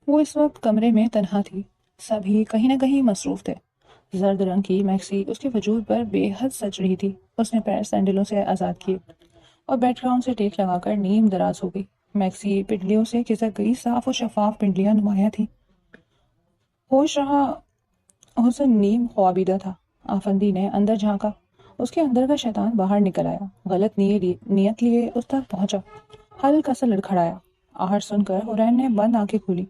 وہ اس وقت کمرے میں تنہا تھی، سبھی کہیں نہ کہیں مصروف تھے۔ زرد رنگ کی میکسی اس کے وجود پر بے حد سج رہی تھی۔ اس نے پیر سینڈلوں سے آزاد کیے اور بیک گراؤنڈ سے ٹیک لگا کر نیم دراز ہو گئی۔ میکسی پنڈلیوں سے کھسک گئی، صاف و شفاف پنڈلیاں نمایاں تھیں۔ ہوش رہا حسن نیم خوابیدہ تھا۔ آفندی نے اندر جھانکا، اس کے اندر کا شیطان باہر نکل آیا، غلط نیت لیے اس تک پہنچا، ہلکا سا لڑکھڑایا۔ آہٹ سن کر حرین نے بند آنکھیں کھولی۔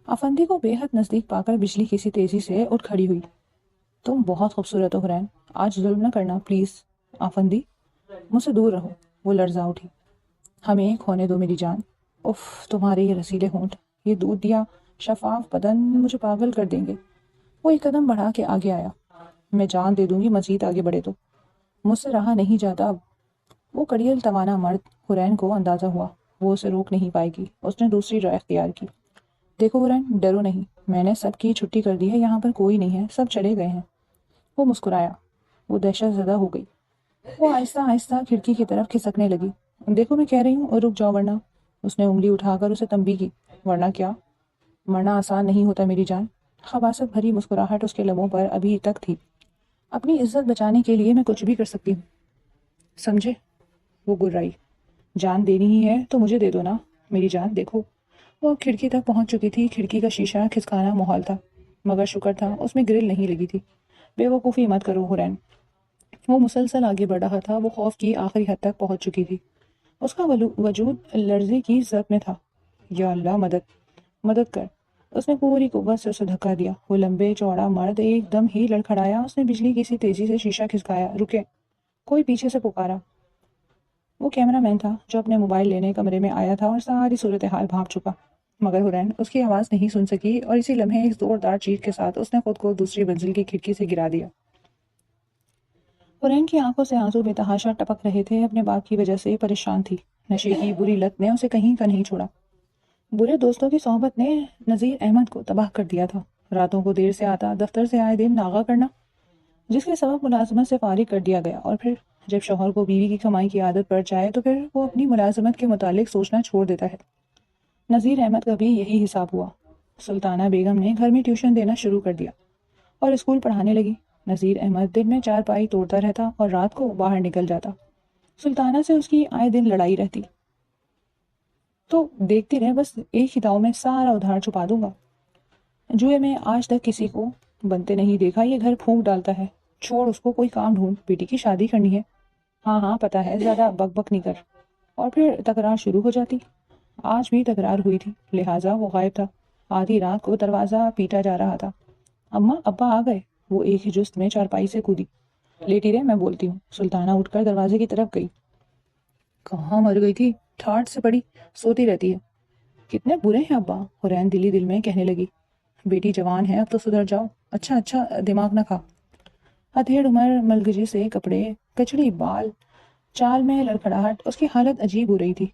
آفندی کو بے حد نزدیک پا کر بجلی کسی تیزی سے اٹھ کھڑی ہوئی۔ تم بہت خوبصورت ہو حرین، آج ظلم نہ کرنا پلیز۔ آفندی، مجھ سے دور رہو۔ وہ لرزا اٹھی۔ ہمیں کھونے دو میری جان۔ اف، تمہارے یہ رسیلے ہونٹ، یہ دودھ دیا شفاف بدن مجھے پاگل کر دیں گے۔ وہ ایک قدم بڑھا کے آگے آیا۔ میں جان دے دوں گی مزید آگے بڑھے تو، مجھ سے رہا نہیں جاتا اب۔ وہ کڑیل توانا مرد، حرین کو اندازہ ہوا وہ اسے روک نہیں پائے گی۔ اس نے دوسری رائے اختیار کی۔ دیکھو حرین، ڈرو نہیں، میں نے سب کی چھٹی کر دی ہے، یہاں پر کوئی نہیں ہے، سب چلے گئے ہیں۔ وہ مسکرایا۔ وہ دہشت زدہ ہو گئی۔ وہ آہستہ آہستہ کھڑکی کی طرف کھسکنے لگی۔ دیکھو میں کہہ رہی ہوں، اور رک جاؤ ورنہ۔ اس نے انگلی اٹھا کر اسے تنبیہ کی۔ ورنہ کیا؟ مرنا آسان نہیں ہوتا میری جان۔ خباثت بھری مسکراہٹ اس کے لبوں پر ابھی تک تھی۔ اپنی عزت بچانے کے لیے میں کچھ بھی کر سکتی ہوں، سمجھے؟ وہ گرائی۔ جان دینی ہی ہے تو مجھے دے دو نا میری جان۔ دیکھو، وہ کھڑکی تک پہنچ چکی تھی۔ کھڑکی کا شیشہ کھسکانا محال تھا، مگر شکر تھا اس میں گرل نہیں لگی تھی۔ بے وقوفی مت کرو حرین۔ وہ مسلسل آگے بڑھ رہا تھا۔ وہ خوف کی آخری حد تک پہنچ چکی تھی۔ اس کا وجود لرزے کی زد میں تھا۔ یا اللہ، مدد کر۔ اس نے پوری قوت سے اسے دھکا دیا۔ وہ لمبے چوڑا مرد ایک دم ہی لڑکھڑایا۔ اس نے بجلی کسی تیزی سے شیشہ کھسکایا۔ رکے، کوئی پیچھے سے پکارا۔ وہ کیمرہ مین تھا جو اپنے موبائل لینے کمرے میں آیا تھا اور ساری صورتحال بھانپ چکا، مگر حرین اس کی آواز نہیں سن سکی، اور اسی لمحے ایک زوردار چیخ کے ساتھ اس نے خود کو دوسری منزل کی کھڑکی سے گرا دیا۔ حرین کی آنکھوں سے آنسو بے تحاشا ٹپک رہے تھے۔ اپنے باپ کی وجہ سے پریشان تھی۔ نشے کی بری لت نے اسے کہیں کا نہیں چھوڑا۔ برے دوستوں کی صحبت نے نذیر احمد کو تباہ کر دیا تھا۔ راتوں کو دیر سے آتا، دفتر سے آئے دن ناغہ کرنا، جس کے سبب ملازمت سے فارغ کر دیا گیا، اور پھر جب شوہر کو بیوی کی کمائی کی عادت پڑ جائے تو پھر وہ اپنی ملازمت کے متعلق سوچنا چھوڑ دیتا ہے۔ نذیر احمد کا بھی یہی حساب ہوا۔ سلطانہ بیگم نے گھر میں ٹیوشن دینا شروع کر دیا اور اسکول پڑھانے لگی۔ نذیر احمد دن میں چارپائی توڑتا رہتا اور رات کو باہر نکل جاتا۔ سلطانہ سے اس کی آئے دن لڑائی رہتی۔ تو دیکھتی رہے، بس ایک ہی داؤ میں سارا ادھار چھپا دوں گا۔ جوئے میں آج تک کسی کو بنتے نہیں دیکھا، یہ گھر پھونک ڈالتا ہے۔ چھوڑ اس کو، کوئی کام ڈھونڈ، بیٹی کی شادی کرنی ہے۔ ہاں ہاں پتہ ہے، زیادہ بک بک نہیں کر۔ اور پھر تکرار شروع ہو جاتی۔ آج بھی تکرار ہوئی تھی، لہٰذا وہ غائب تھا۔ آدھی رات کو دروازہ پیٹا جا رہا تھا۔ اماں، ابا آ گئے۔ وہ ایک ہی جست میں چارپائی سے کودی۔ لیٹی رہے، میں بولتی ہوں۔ سلطانہ اٹھ کر دروازے کی طرف گئی۔ کہاں مر گئی تھی؟ ٹھاٹ سے پڑی، سوتی رہتی ہے۔ کتنے برے ہیں ابا، حرین دلی دل میں کہنے لگی۔ بیٹی جوان ہے، اب تو سدھر جاؤ۔ اچھا دماغ نہ کھا۔ ادھیڑ عمر، ملگجی سے کپڑے، کچڑی بال، چال میں لڑکھڑاہٹ، اس کی حالت عجیب ہو رہی تھی۔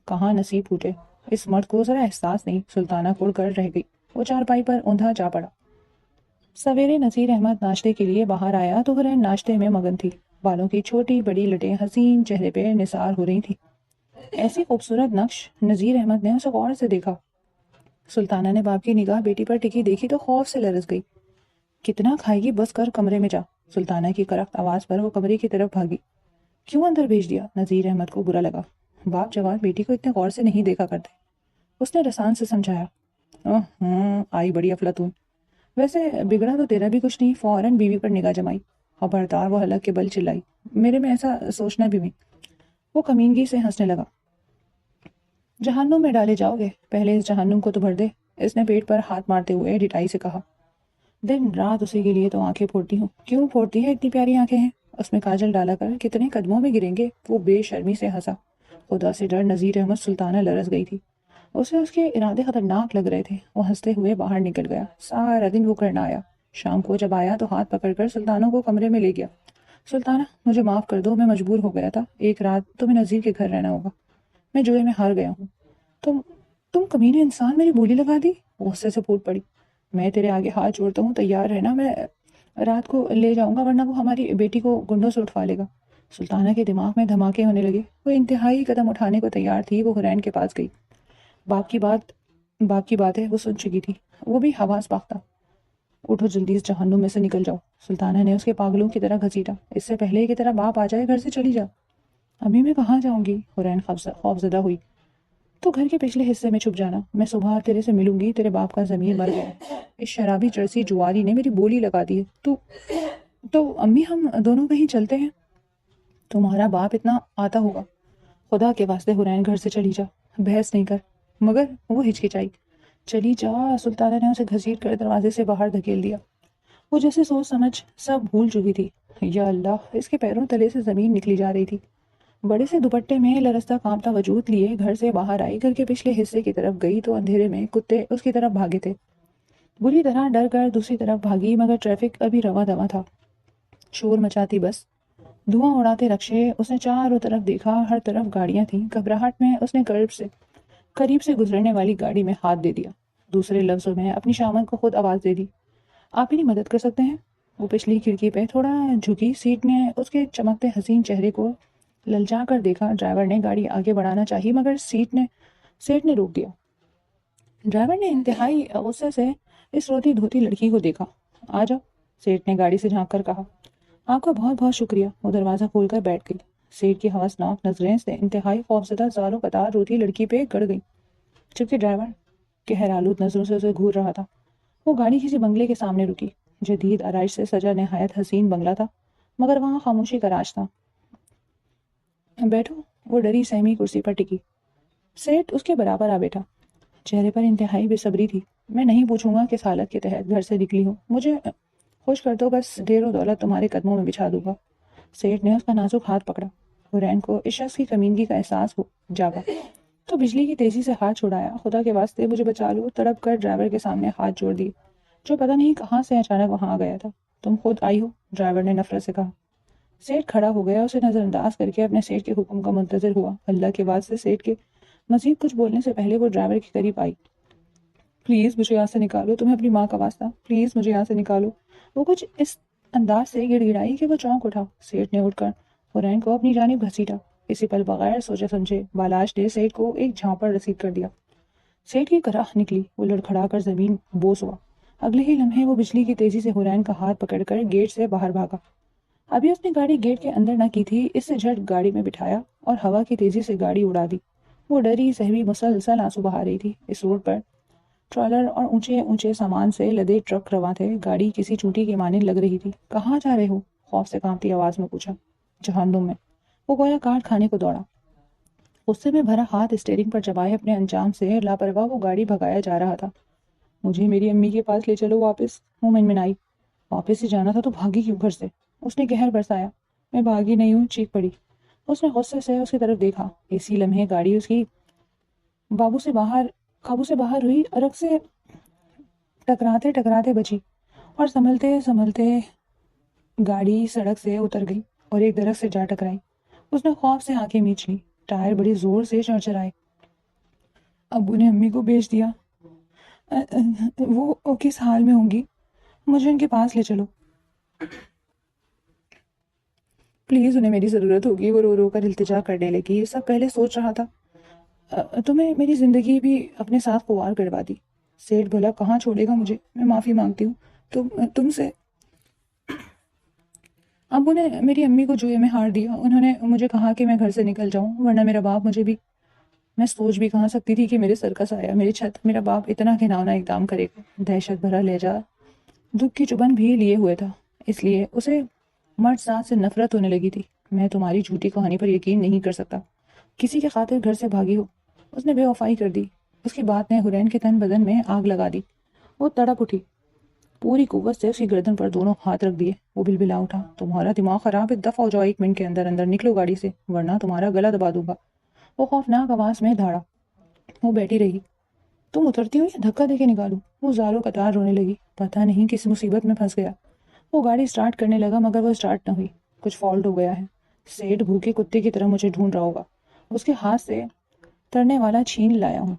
کہاں نصیب پھوٹے، اس مرد کو ذرا احساس نہیں۔ سلطانہ کڑ کر رہ گئی۔ وہ چارپائی پر اوندھا جا پڑا۔ سویرے نذیر احمد ناشتے کے لیے باہر آیا تو حرین ناشتے میں مگن تھی۔ بالوں کی چھوٹی بڑی لٹیں حسین چہرے پہ نثار ہو رہی تھی۔ ایسی خوبصورت نقش نذیر احمد نے اسے غور سے دیکھا۔ سلطانہ نے باپ کی نگاہ بیٹی پر ٹکی دیکھی تو خوف سے لرز گئی۔ کتنا کھائے گی، بس کر، کمرے میں جا۔ سلطانہ کی کرخت آواز پر وہ کمرے کی طرف بھاگی۔ کیوں اندر بھیج دیا؟ نذیر احمد کو برا لگا۔ باپ جوان بیٹی کو اتنے غور سے نہیں دیکھا کرتے۔ اس نے رسان سے سمجھایا۔ آئی بڑی افلاطون۔ ویسے بگڑا تو تیرا بھی کچھ نہیں۔ فوراً بیوی پر نگاہ جمائی۔ خبردار، وہ حلق کے بل چلائی۔ میرے میں ایسا سوچنا بھی نہیں۔ وہ کمینگی سے ہنسنے لگا۔ جہنم میں ڈالے جاؤ گے، پہلے اس جہنم کو تو بھر دے۔ اس نے پیٹ پر ہاتھ مارتے ہوئے ڈٹائی سے کہا۔ دن رات اسی کے لیے تو آنکھیں پھوڑتی ہوں۔ کیوں پھوڑتی ہے؟ اتنی پیاری آنکھیں ہیں۔ اس میں کاجل ڈالا کر کتنے قدموں میں گریں گے۔ وہ بے شرمی سے ہنسا۔ خدا سے ڈر نذیر احمد، سلطانہ لرز گئی تھی۔ اسے اس کے ارادے خطرناک لگ رہے تھے۔ وہ ہنستے ہوئے باہر نکل گیا۔ سارا دن وہ کرنا آیا۔ شام کو جب آیا تو ہاتھ پکڑ کر سلطانہ کو کمرے میں لے گیا۔ سلطانہ، مجھے معاف کر دو، میں مجبور ہو گیا تھا۔ ایک رات تمہیں نذیر کے گھر رہنا ہوگا۔ میں جوئے میں ہار گیا ہوں۔ تم کمینے انسان، میری بولی لگا دی۔ غصے سے پھوٹ پڑی۔ میں تیرے آگے ہاتھ جوڑتا ہوں، تیار رہنا، میں رات کو لے جاؤں گا، ورنہ وہ ہماری بیٹی کو گنڈوں سے اٹھوا لے گا۔ سلطانہ کے دماغ میں دھماکے ہونے لگے۔ وہ انتہائی قدم اٹھانے کو تیار تھی۔ وہ حرین کے پاس گئی۔ باپ کی بات باپ کی باتیں وہ سن چکی تھی، وہ بھی حواس باختہ۔ اٹھو جلدی، اس جہنم میں سے نکل جاؤ، سلطانہ نے اس کے پاگلوں کی طرح گھسیٹا۔ اس سے پہلے کہ تیرا باپ آ جائے گھر سے چلی جا۔ ابھی میں کہاں جاؤں گی؟ حورین خوفزدہ ہوئی۔ تو گھر کے پچھلے حصے میں چھپ جانا، میں صبح تیرے سے ملوں گی، تیرے باپ کا ضمیر مر گیا ہے، اس شرابی چرسی جواری نے میری بولی لگا دی ہے۔ تو امی ہم دونوں کہیں چلتے ہیں، تمہارا باپ اتنا آتا ہوگا، خدا کے واسطے حورین گھر سے چلی جا، بحث نہیں کر۔ مگر وہ ہچکچائی۔ چلی جا، سلطانہ نے اسے گھسیٹ کر دروازے سے باہر دھکیل دیا۔ وہ جیسے سوچ سمجھ سب بھول چکی تھی۔ یا اللہ، اس کے پیروں تلے سے زمین نکلی جا رہی تھی۔ بڑے سے دوپٹے میں لرزتا کانپتا وجود لیے گھر سے باہر آئی، گھر کے پچھلے حصے کی طرف گئی تو اندھیرے میں کتے اس کی طرف بھاگے تھے۔ بری طرح ڈر کر دوسری طرف بھاگی، مگر ٹریفک ابھی رواں دواں تھا، شور مچاتی بس، دھواں اڑاتے رکشے۔ اس نے چاروں طرف دیکھا، ہر طرف گاڑیاں تھیں۔ گھبراہٹ میں اس نے قریب سے گزرنے والی گاڑی میں ہاتھ دے دیا، دوسرے لفظوں میں اپنی شامت کو خود آواز دے دی۔ آپ میری مدد کر سکتے ہیں؟ وہ پچھلی کھڑکی پہ تھوڑا جھکی، سیٹ نے اس کے چمکتے حسین چہرے کو للچا کر دیکھا۔ ڈرائیور نے گاڑی آگے بڑھانا چاہی، مگر سیٹ نے روک دیا۔ ڈرائیور نے انتہائی غصے سے اس روتی دھوتی لڑکی کو دیکھا۔ آ جاؤ، سیٹ نے گاڑی سے جھانک کر کہا۔ آپ کا بہت بہت شکریہ۔ وہ دروازہ کھول کر بیٹھ گئی۔ سیٹ کی ہوسناک نظریں سے انتہائی خوفزدہ زاروں قطار روتی لڑکی پہ گڑ گئی، جبکہ ڈرائیور قہرآلود نظروں سے اسے گھور رہا تھا۔ وہ گاڑی کسی بنگلے کے سامنے رکی، جدید آرائش سے سجا نہایت حسین بنگلہ تھا، مگر وہاں خاموشی کا راج تھا۔ بیٹھو، وہ ڈری سہمی کرسی پر ٹکی۔ سیٹ اس کے برابر آ بیٹھا، چہرے پر انتہائی بے صبری تھی۔ میں نہیں پوچھوں گا کس حالت کے تحت گھر سے نکلی ہوں، مجھے خوش کر دو، بس ڈھیر و دولت تمہارے قدموں میں بچھا دوں گا۔ سیٹ نے اس کا نازک ہاتھ پکڑا۔ حورین کو اس شخص کی کمینگی کا احساس ہو جاگا تو بجلی کی تیزی سے ہاتھ چھڑایا۔ خدا کے واسطے مجھے بچا لو، تڑپ کر ڈرائیور کے سامنے ہاتھ جوڑ دیے، جو پتہ نہیں کہاں سے اچانک وہاں آ گیا تھا۔ تم خود آئی ہو، ڈرائیور نے نفرت سے کہا۔ سیٹ کھڑا ہو گیا، اسے نظر انداز کر کے اپنے سیٹ کے حکم کا منتظر ہوا۔ اللہ کے واسطے، سیٹ کے مزید کچھ بولنے سے پہلے وہ ڈرائیور کے قریب آئی۔ پلیز مجھے یہاں سے نکالو، تمہیں اپنی ماں کا واسطہ، پلیز مجھے یہاں سے نکالو۔ وہ کچھ اس انداز سے گڑ گڑائی کہ وہ چونک اٹھا۔ سیٹ نے اٹھ کر حورین کو اپنی جانب گھسیٹا۔ اسی پل بغیر سوچے سمجھے بالاش نے سیٹ کو ایک جھانپڑ رسید کر دیا۔ سیٹ کی کراہ نکلی، وہ لڑکھڑا کر زمین بوس ہوا۔ اگلے ہی لمحے وہ بجلی کی تیزی سے حورین کا ہاتھ پکڑ کر گیٹ سے باہر بھاگا۔ ابھی اس نے گاڑی گیٹ کے اندر نہ کی تھی، اس سے جھٹ گاڑی میں بٹھایا اور ہوا کی تیزی سے گاڑی اڑا دی۔ وہ ڈری سہمی مسلسل آنسو بہا رہی تھی۔ اس روڈ پر ٹرالر اور اونچے اونچے سامان سے لدے ٹرک رواں تھے۔ گاڑی کسی چونٹی کے مانند لگ رہی تھی۔ کہاں جا رہے ہو؟ خوف سے کانپتی آواز میں پوچھا۔ جہنم میں، وہ گویا کاٹ کھانے کو دوڑا۔ غصے میں بھرا ہاتھ اسٹیئرنگ پر جمائے اپنے انجام سے لاپرواہ وہ گاڑی بھگایا جا رہا تھا۔ مجھے میری امی کے پاس لے چلو واپس، وہ منمنائی۔ واپس ہی جانا تھا تو بھاگی کیوں گھر سے؟ اس نے قہر برسایا۔ میں بھاگی نہیں ہوں، چیخ پڑی۔ اس نے غصے سے اس کی طرف دیکھا۔ اسی لمحے گاڑی اس کی قابو سے باہر ہوئی، ارک سے ٹکراتے ٹکراتے بچی اور سنبھلتے سنبھلتے گاڑی سڑک سے اتر گئی اور ایک درخت سے جا ٹکرائی۔ اس نے خوف سے آنکھیں میچ لی، ٹائر بڑی زور سے چرچرائے۔ ابو نے امی کو بیچ دیا، وہ کس حال میں ہوں گی؟ مجھے ان کے پاس لے چلو پلیز، انہیں میری ضرورت ہوگی۔ وہ رو رو کر التجا کرنے لگی۔ یہ سب پہلے سوچ رہا تھا، تمہیں میری زندگی بھی اپنے ساتھ خوار کروا دی۔ سیٹ بولا، کہاں چھوڑے گا مجھے؟ میں معافی مانگتی ہوں تم سے۔ ابو نے میری امی کو جوئے میں ہار دیا، انہوں نے مجھے کہا کہ میں گھر سے نکل جاؤں، ورنہ میرا باپ مجھے بھی… میں سوچ بھی کہاں سکتی تھی کہ میرے سر کا سایہ، میری چھت، میرا باپ اتنا گھناؤنا اقدام کرے گا۔ دہشت بھرا لہجہ دکھ کی چبن بھی لیے ہوئے تھا، اس لیے اسے مرد ذات سے نفرت ہونے لگی تھی۔ میں تمہاری جھوٹی کہانی پر یقین نہیں کر سکتا، کسی کے خاطر گھر سے بھاگی ہو۔ اس نے بے وفائی کر دی۔ اس کی بات نے حورین کے تن بدن میں آگ لگا دی۔ وہ تڑپ اٹھی، پوری قوت سے اس کی گردن پر دونوں ہاتھ رکھ دیے۔ وہ بلبلا اٹھا، تمہارا دماغ خراب ہے، دفع ہو جاؤ، 1 منٹ کے اندر اندر نکلو گاڑی سے، ورنہ تمہارا گلا دبا دوں گا۔ وہ خوفناک آواز میں دھاڑا۔ وہ بیٹھی رہی۔ تم اترتی ہو یا دھکا دے کے نکالوں؟ وہ زاروں قطار رونے لگی۔ پتہ نہیں کس مصیبت میں پھنس گیا۔ وہ گاڑی سٹارٹ کرنے لگا، مگر وہ سٹارٹ نہ ہوئی۔ کچھ فالٹ ہو گیا ہے۔ سیٹ بھوکے کتے کی طرح مجھے ڈھونڈ رہا ہوگا، اس کے ہاتھ سے ترنے والا چھین لایا ہوں۔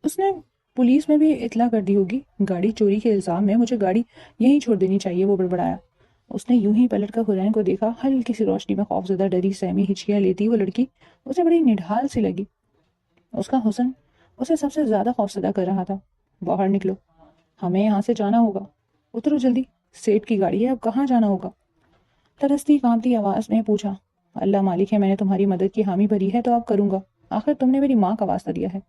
اس نے پولیس میں بھی اطلاع کر دی ہوگی، گاڑی چوری کے الزام میں مجھے گاڑی یہیں چھوڑ دینی چاہیے۔ وہ بڑبڑایا۔ اس نے یوں ہی پلٹ کر حورین کو دیکھا۔ ہلکی سی روشنی میں خوفزدہ ڈری سہمی ہچکیاں لیتی وہ لڑکی اسے بڑی نڈھال سی لگی۔ اس کا حسن اسے سب سے زیادہ خوفزدہ کر رہا تھا۔ باہر نکلو، ہمیں یہاں سے جانا ہوگا، اترو جلدی، سیٹ کی گاڑی ہے، اب کہاں جانا ہوگا؟ ترستی کانپتی آواز میں پوچھا۔ اللہ مالک ہے، میں نے تمہاری مدد کی حامی بھری ہے تو اب کروں گا، آخر تم نے میری ماں کا واسطہ دیا ہے۔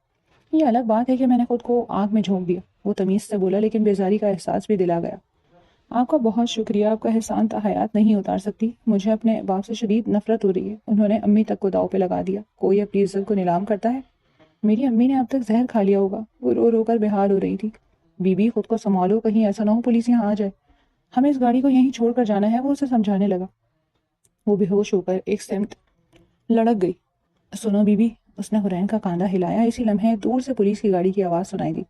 یہ الگ بات ہے کہ میں نے خود کو آگ میں جھونک دیا، وہ تمیز سے بولا، لیکن بیزاری کا احساس بھی دلا گیا۔ آپ کا بہت شکریہ، آپ کا احسان تا حیات نہیں اتار سکتی، مجھے اپنے باپ سے شدید نفرت ہو رہی ہے، انہوں نے امی تک کو داؤ پہ لگا دیا، کوئی اپنی عزت کو نیلام کرتا ہے؟ میری امی نے اب تک زہر کھا لیا ہوگا، وہ رو رو کر بے حال ہو رہی تھی۔ بی بی خود کو سنبھالو، کہیں ایسا نہ ہو پولیس یہاں آ جائے، ہمیں اس گاڑی کو یہیں چھوڑ کر جانا ہے، وہ اسے سمجھانے لگا۔ وہ بے ہوش ہو کر ایک سمت لڑک گئی۔ سنو بی بی، اس نے حرین کا کاندھا ہلایا، اسی لمحے دور سے پولیس کی گاڑی کی آواز سنائی دی۔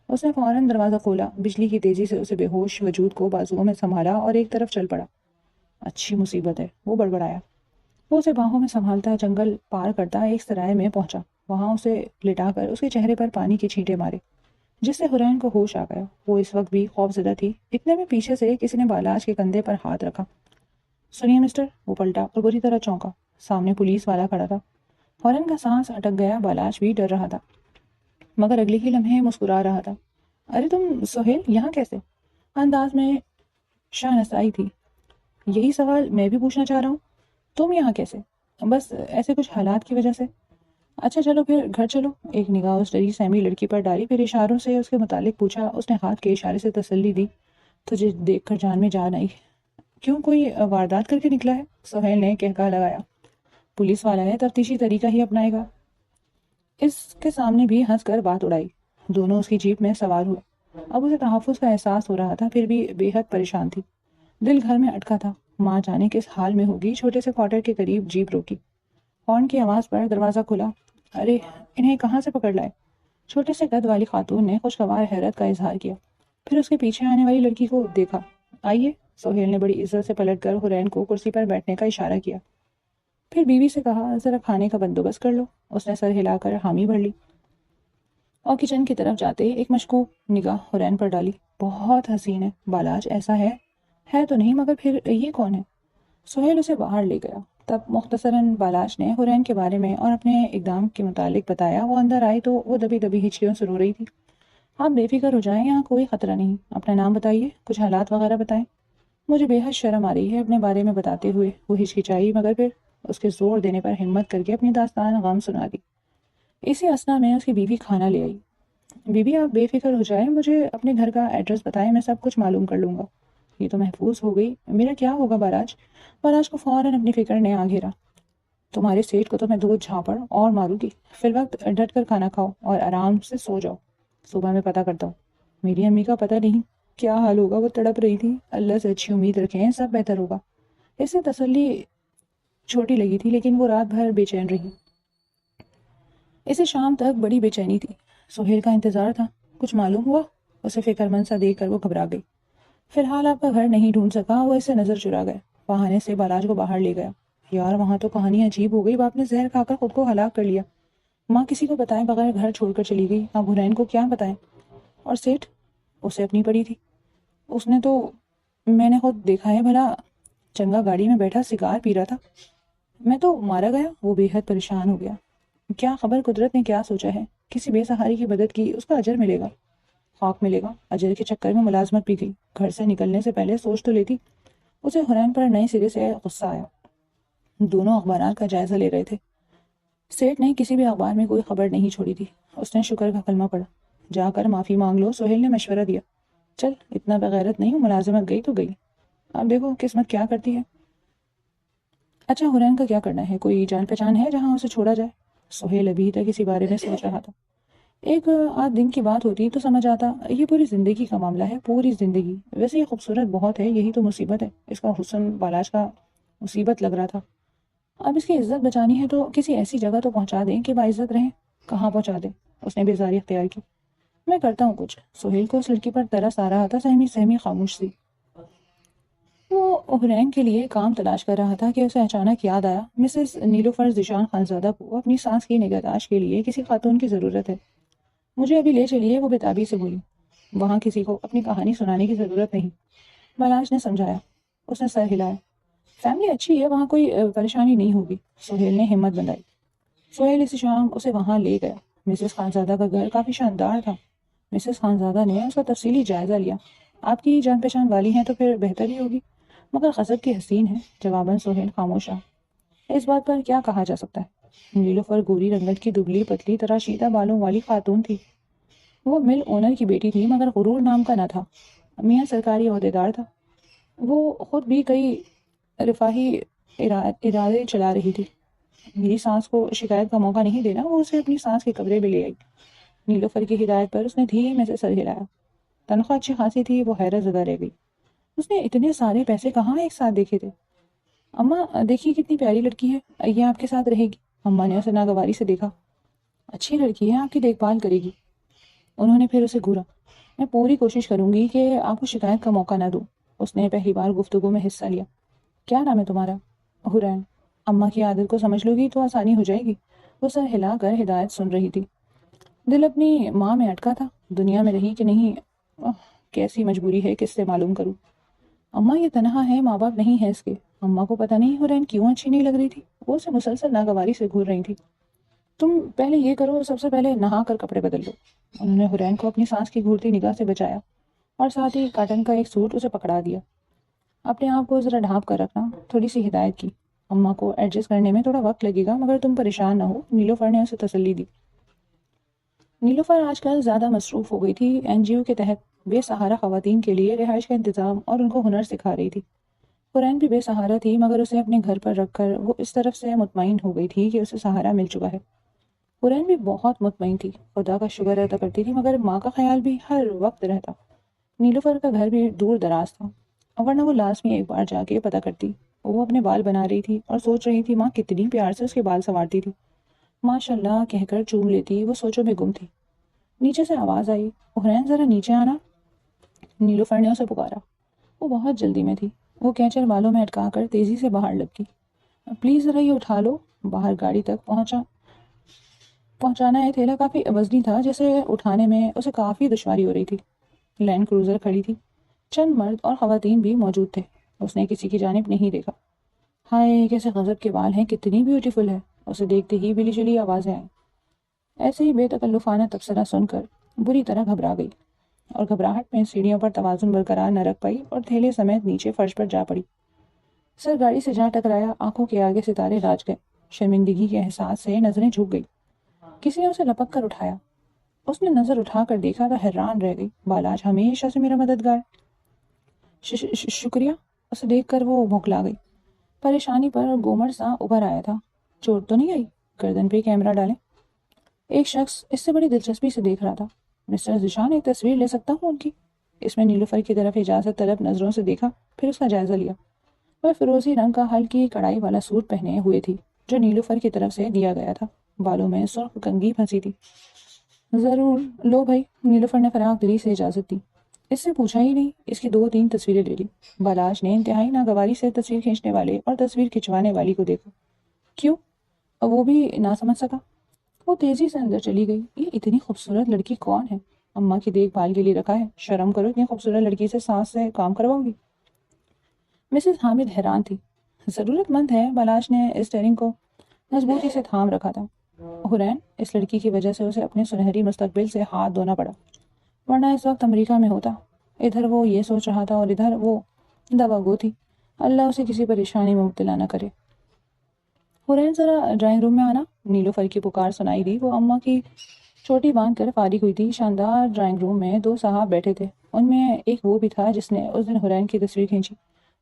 اس نے فوراً دروازہ کھولا، بجلی کی تیزی سے اسے بے ہوش وجود کو بازوؤں میں سنبھالا اور ایک طرف چل پڑا۔ اچھی مصیبت ہے، وہ بڑبڑایا۔ وہ اسے باہوں میں سنبھالتا جنگل پار کرتا ایک سرائے میں پہنچا، وہاں اسے لٹا کر اس کے چہرے پر پانی کی چھینٹے مارے، جس سے حرین کو ہوش آ گیا۔ وہ اس وقت بھی خوف زدہ تھی، اتنے میں پیچھے سے کسی نے بالاج کے کندھے پر ہاتھ رکھا۔ سنیے مسٹر، وہ پلٹا اور بری طرح چونکا، سامنے پولیس والا کھڑا تھا۔ حرین کا سانس اٹک گیا، بالاج بھی ڈر رہا تھا مگر اگلے ہی لمحے مسکرا رہا تھا۔ ارے تم سہیل، یہاں کیسے؟ انداز میں شاہنشائی تھی۔ یہی سوال میں بھی پوچھنا چاہ رہا ہوں، تم یہاں کیسے؟ بس ایسے کچھ حالات کی وجہ سے۔ اچھا چلو پھر گھر چلو۔ ایک نگاہ اس ڈری سہمی لڑکی پر ڈالی، پھر اشاروں سے اس کے متعلق پوچھا۔ اس نے ہاتھ کے اشارے سے تسلی دی۔ تجھے دیکھ کر جان میں جان آئی۔ کیوں، کوئی واردات کر کے نکلا ہے؟ سہیل نے کہکا لگایا۔ پولیس والا ہے، تفتیشی طریقہ ہی اپنائے گا۔ اس کے سامنے بھی ہنس کر بات اڑائی۔ دونوں اس کی جیپ میں سوار ہوئے۔ اب اسے تحفظ کا احساس ہو رہا تھا، پھر بھی بے حد پریشان تھی۔ دل گھر میں اٹکا تھا، ماں جانے کس حال میں ہوگی۔ چھوٹے سے کوارٹر کے قریب جیپ روکی، ہارن کی آواز پر دروازہ کھلا۔ ارے انہیں کہاں سے پکڑ لائے؟ چھوٹے سے قد والی خاتون نے خوشگوار حیرت کا اظہار کیا، پھر اس کے پیچھے آنے والی لڑکی کو دیکھا۔ آئیے، سہیل نے بڑی عزت سے پلٹ کر حرین کو کرسی پر بیٹھنے کا اشارہ کیا، پھر بیوی سے کہا ذرا کھانے کا بندوبست کر لو۔ اس نے سر ہلا کر حامی بھر لی اور کچن کی طرف جاتے ایک مشکوک نگاہ حرین پر ڈالی۔ بہت حسین ہے، بالاج ایسا ہے تو نہیں، مگر پھر یہ کون ہے؟ سہیل اسے باہر لے گیا، تب مختصراً بالاج نے حرین کے بارے میں اور اپنے اقدام کے متعلق بتایا۔ وہ اندر آئی تو وہ دبی دبی ہچکیوں سے رو رہی تھی۔ آپ بے فکر ہو جائیں، یہاں کوئی خطرہ نہیں، اپنا نام بتائیے، کچھ حالات وغیرہ بتائیں۔ مجھے بے حد شرم آ رہی ہے اپنے بارے میں بتاتے ہوئے۔ وہ ہچکچائی، مگر پھر اس کے زور دینے پر ہمت کر کے اپنی داستان غم سنا دی۔ اسی اثنا میں اس کی بیوی کھانا لے آئی۔ بی بی آپ بے فکر ہو جائیں، مجھے اپنے گھر کا ایڈریس بتائیں، میں سب کچھ معلوم کر لوں گا۔ یہ تو محفوظ ہو گئی، میرا کیا ہوگا بالاج؟ بالاج کو فوراً اپنی فکر نے آ گھیرا۔ تمہارے سیٹ کو تو میں 2 جھاپڑ اور ماروں گی، فی الوقت ڈٹ کر کھانا کھاؤ اور آرام سے سو جاؤ، صبح میں پتہ کرتا ہوں۔ میری امی کا پتہ نہیں کیا حال ہوگا، وہ تڑپ رہی تھی۔ اللہ سے اچھی امید رکھیں، سب بہتر ہوگا۔ اس سے تسلی چھوٹی لگی تھی، لیکن وہ رات بھر بے چین رہی۔ اسے شام تک بڑی بے چینی تھی، سہیل کا انتظار تھا۔ کچھ معلوم ہوا؟ اسے فکر مند سا دیکھ کر وہ گھبرا گئی۔ فی الحال آپ کا گھر نہیں ڈھونڈ سکا، وہ اس سے نظر چرا گئے، بہانے سے بالاج کو باہر لے گیا۔ یار وہاں تو کہانی عجیب ہو گئی، باپ نے زہر کھا کر خود کو ہلاک کر لیا، ماں کسی کو بتائے بغیر گھر چھوڑ کر چلی گئی، اب حرین کو کیا بتائیں؟ اور سیٹھ، اسے اپنی پڑی تھی، اس نے تو میں نے خود دیکھا ہے، بھلا چنگا گاڑی میں بیٹھا سگار پی رہا تھا، میں تو مارا گیا۔ وہ بے حد پریشان ہو گیا۔ کیا خبر قدرت نے کیا سوچا ہے، کسی بے سہاری کی مدد کی، اس کا اجر ملے گا، خاک ملے گا۔ اجر کے چکر میں ملازمت بھی گئی، گھر سے نکلنے سے پہلے سوچ تو لیتی۔ اسے حرین پر نئے سرے سے غصہ آیا۔ دونوں اخبارات کا جائزہ لے رہے تھے، سیٹھ نے کسی بھی اخبار میں کوئی خبر نہیں چھوڑی تھی۔ اس نے شکر کا کلمہ پڑھا۔ جا کر معافی مانگ لو، سہیل نے مشورہ دیا۔ چل، اتنا بغیرت نہیں ہوں، ملازمت گئی تو گئی، اب دیکھو قسمت کیا کرتی ہے۔ اچھا حرین کا کیا کرنا ہے، کوئی جان پہچان ہے جہاں اسے چھوڑا جائے؟ سہیل ابھی تک اسی بارے میں سوچ رہا تھا۔ ایک آدھ دن کی بات ہوتی تو سمجھ آتا، یہ پوری زندگی کا معاملہ ہے، پوری زندگی۔ ویسے یہ خوبصورت بہت ہے، یہی تو مصیبت ہے، اس کا حسن بالاج کا مصیبت لگ رہا تھا۔ اب اس کی عزت بچانی ہے تو کسی ایسی جگہ تو پہنچا دیں کہ باعزت رہیں۔ کہاں پہنچا دیں؟ اس نے بیزاری اختیار کی۔ میں کرتا ہوں کچھ۔ سہیل کو اس لڑکی پر ترس آ رہا تھا، سہمی سہمی خاموش سی۔ وہ حرین کے لیے کام تلاش کر رہا تھا کہ اسے اچانک یاد آیا، مسز نیلوفر ذیشان خانزادہ کو اپنی سانس کی نگہداشت کے لیے کسی خاتون کی ضرورت ہے، مجھے ابھی لے چلیے۔ وہ بےتابی سے بولی۔ وہاں کسی کو اپنی کہانی سنانے کی ضرورت نہیں، بالاج نے سمجھایا۔ اس نے سر ہلایا۔ فیملی اچھی ہے، وہاں کوئی پریشانی نہیں ہوگی۔ سہیل نے ہمت بندھائی۔ سہیل اسی شام اسے وہاں لے گیا۔ مسز خانزادہ کا گھر کافی شاندار تھا۔ مسز خانزادہ نے اس کا تفصیلی جائزہ لیا۔ آپ کی جان پہچان والی ہیں تو پھر بہتر ہی ہوگی، مگر غضب کی حسین ہے۔ جواباً سہیل خاموش رہا۔ اس بات پر کیا کہا جا سکتا ہے؟ نیلوفر گوری رنگت کی دبلی پتلی تراشیدہ بالوں والی خاتون تھی۔ وہ مل اونر کی بیٹی تھی، مگر غرور نام کا نہ تھا۔ میاں سرکاری عہدیدار تھا۔ وہ خود بھی کئی رفاہی ادارے چلا رہی تھی۔ میری سانس کو شکایت کا موقع نہیں دینا، وہ اسے اپنی سانس کے کمرے میں لے آئی۔ نیلوفر کی ہدایت پر اس نے دھیمے سے سر ہلایا۔ تنخواہ اچھی خاصی تھی، وہ حیرت زدہ رہ گئی۔ اس نے اتنے سارے پیسے کہاں ایک ساتھ دیکھے تھے؟ اماں دیکھیے کتنی پیاری لڑکی ہے، یہ آپ کے ساتھ رہے گی۔ اماں نے اسے ناگواری سے دیکھا۔ اچھی لڑکی ہے، آپ کی دیکھ بھال کرے گی۔ انہوں نے پھر اسے گھورا۔ میں پوری کوشش کروں گی کہ آپ کو شکایت کا موقع نہ دوں۔ اس نے پہلی بار گفتگو میں حصہ لیا۔ کیا نام ہے تمہارا؟ حرین۔ اماں کی عادت کو سمجھ لو گی تو آسانی ہو جائے گی۔ وہ سر ہلا کر ہدایت سن رہی تھی۔ دل اپنی ماں میں اٹکا تھا، دنیا میں رہی کہ نہیں، کیسی مجبوری ہے، کس سے معلوم کروں؟ اماں یہ تنہا ہے، ماں باپ نہیں ہے اس کے۔ اماں کو پتہ نہیں حرین کیوں اچھی نہیں لگ رہی تھی، وہ اسے مسلسل ناگواری سے گھور رہی تھی۔ تم پہلے یہ کرو، سب سے پہلے نہا کر کپڑے بدل لو۔ انہوں نے حرین کو اپنی سانس کی گھورتی نگاہ سے بچایا اور ساتھ ہی کاٹن کا ایک سوٹ اسے پکڑا دیا۔ اپنے آپ کو ذرا ڈھانپ کر رکھنا، تھوڑی سی ہدایت کی۔ اماں کو ایڈجسٹ کرنے میں تھوڑا وقت لگے گا، مگر تم پریشان نہ ہو، نیلوفر نے اسے تسلی دی۔ نیلوفر آج کل زیادہ مصروف ہو گئی تھی۔ این جی او کے تحت بے سہارا خواتین کے لیے رہائش کا انتظام اور ان کو ہنر سکھا رہی تھی۔ حرین بھی بے سہارا تھی، مگر اسے اپنے گھر پر رکھ کر وہ اس طرف سے مطمئن ہو گئی تھی کہ اسے سہارا مل چکا ہے۔ حرین بھی بہت مطمئن تھی، خدا کا شکر ادا کرتی تھی، مگر ماں کا خیال بھی ہر وقت رہتا۔ نیلوفر کا گھر بھی دور دراز تھا، ورنہ وہ لازمی ایک بار جا کے پتہ کرتی۔ وہ اپنے بال بنا رہی تھی اور سوچ رہی تھی ماں کتنی پیار سے اس کے بال سنوارتی تھی۔ ماشاء اللہ کہہ کر چوم لیتی، وہ سوچوں میں گم تھی۔ نیچے سے آواز آئی، حرین ذرا نیچے آنا۔ نیلوفر نے اسے پکارا۔ وہ بہت جلدی میں تھی، وہ کینچر بالوں میں اٹکا کر تیزی سے باہر لپکی۔ پلیز ذرا یہ اٹھا لو۔ باہر گاڑی تک پہنچانا ہے، تھیلا کافی وزنی تھا جسے اٹھانے میں اسے کافی دشواری ہو رہی تھی۔ لینڈ کروزر کھڑی تھی، چند مرد اور خواتین بھی موجود تھے۔ اس نے کسی کی جانب نہیں دیکھا۔ ہائے کیسے غضب کے بال ہیں، کتنی بیوٹیفل ہے۔ اسے دیکھتے ہی ملی جلی آوازیں آئیں۔ ایسے ہی بے تکلفانہ تبصرہ سن کر بری طرح گھبرا گئی اور گھبراہٹ میں سیڑھیوں پر توازن برقرار نہ رکھ پائی اور تھیلے سمیت نیچے فرش پر جا پڑی۔ سر گاڑی سے جا ٹکرایا، آنکھوں کے آگے ستارے راج گئے۔ شرمندگی کے احساس سے نظریں جھک گئی۔ کسی نے اسے لپک کر اٹھایا۔ اس نے نظر اٹھا کر دیکھا تو حیران رہ گئی۔ بالاج ہمیشہ سے میرا مددگار۔ شکریہ۔ اسے دیکھ کر وہ بھوکلا گئی۔ پریشانی پر گومر سا ابھر آیا تھا۔ چوٹ تو نہیں آئی؟ گردن پہ کیمرہ ڈالیں۔ ایک شخص اس سے بڑی دلچسپی سے دیکھ رہا تھا۔ مسٹر ذیشان، ایک تصویر لے سکتا ہوں ان کی؟ اس میں نیلوفر کی طرف اجازت طلب نظروں سے دیکھا، پھر اس کا جائزہ لیا۔ وہ فیروزی رنگ کا ہلکی کڑائی والا سوٹ پہنے ہوئے تھی جو نیلوفر کی طرف سے دیا گیا تھا۔ بالوں میں سرخ کنگھی پھنسی تھی۔ ضرور، لو بھائی۔ نیلوفر نے فراغ دلی سے اجازت دی۔ اس سے پوچھا ہی نہیں، اس کی 2-3 تصویریں لے لی۔ بالاج نے انتہائی ناگواری سے تصویر کھینچنے والے اور تصویر کھنچوانے والی کو دیکھا۔ کیوں؟ وہ بھی نہ سمجھ سکا۔ وہ تیزی سے اندر چلی گئی۔ یہ اتنی خوبصورت لڑکی کون ہے؟ اماں کی دیکھ بھال کے لیے رکھا ہے، شرم کرو، اتنی خوبصورت لڑکی سے سانس سے کام کرواؤ گی؟ مسز حامد حیران تھی۔ ضرورت مند ہے۔ بالاج نے اسٹیئرنگ کو مضبوطی سے تھام رکھا تھا۔ حرین، اس لڑکی کی وجہ سے اسے اپنے سنہری مستقبل سے ہاتھ دھونا پڑا، ورنہ اس وقت امریکہ میں ہوتا۔ ادھر وہ یہ سوچ رہا تھا اور ادھر وہ دوا گو تھی، اللہ اسے کسی پریشانی میں مبتلا نہ کرے۔ حرین ذرا ڈرائنگ روم میں آنا۔ نیلوفر کی پکار سنائی دی۔ وہ اماں کی چوٹی باندھ کر فارغ ہوئی تھی۔ شاندار ڈرائنگ روم میں 2 صاحب بیٹھے تھے، ان میں ایک وہ بھی تھا جس نے اس دن حرین کی تصویر کھینچی۔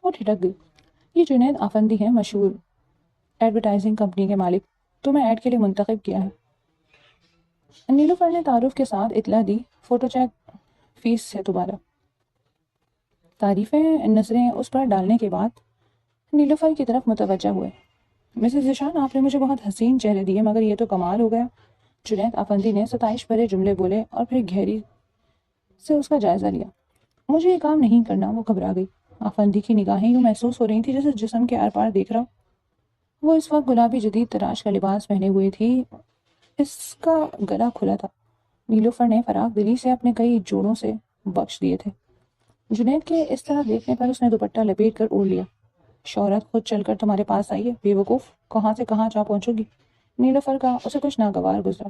وہ ٹھٹک گئی۔ یہ جنید آفندی ہیں، مشہور ایڈورٹائزنگ کمپنی کے مالک، تمہیں ایڈ کے لیے منتخب کیا ہے۔ نیلوفر نے تعارف کے ساتھ اطلاع دی۔ فوٹو چیک فیس ہے تمہارا۔ تعریفیں نظریں اس پر ڈالنے کے بعد نیلوفر کی طرف متوجہ ہوئے۔ مسز ذیشان، آپ نے مجھے بہت حسین چہرے دیے، مگر یہ تو کمال ہو گیا۔ جنید آفندی نے ستائش بھرے جملے بولے اور پھر گہری سے اس کا جائزہ لیا۔ مجھے یہ کام نہیں کرنا۔ وہ گھبرا گئی۔ آفندی کی نگاہیں یوں محسوس ہو رہی تھی جیسے جسم کے آر پار دیکھ رہا ہو۔ وہ اس وقت گلابی جدید تراش کا لباس پہنے ہوئے تھی، اس کا گلا کھلا تھا۔ نیلوفر نے فراغ دلی سے اپنے کئی جوڑوں سے بخش دیے تھے۔ جنید کے اس طرح دیکھنے پر اس نے دوپٹہ لپیٹ کر اوڑھ لیا۔ شہرت خود چل کر تمہارے پاس آئی ہے، بے وقوف، کہاں سے کہاں جا پہنچو گی؟ نیلوفر کا اسے کچھ ناگوار گزرا۔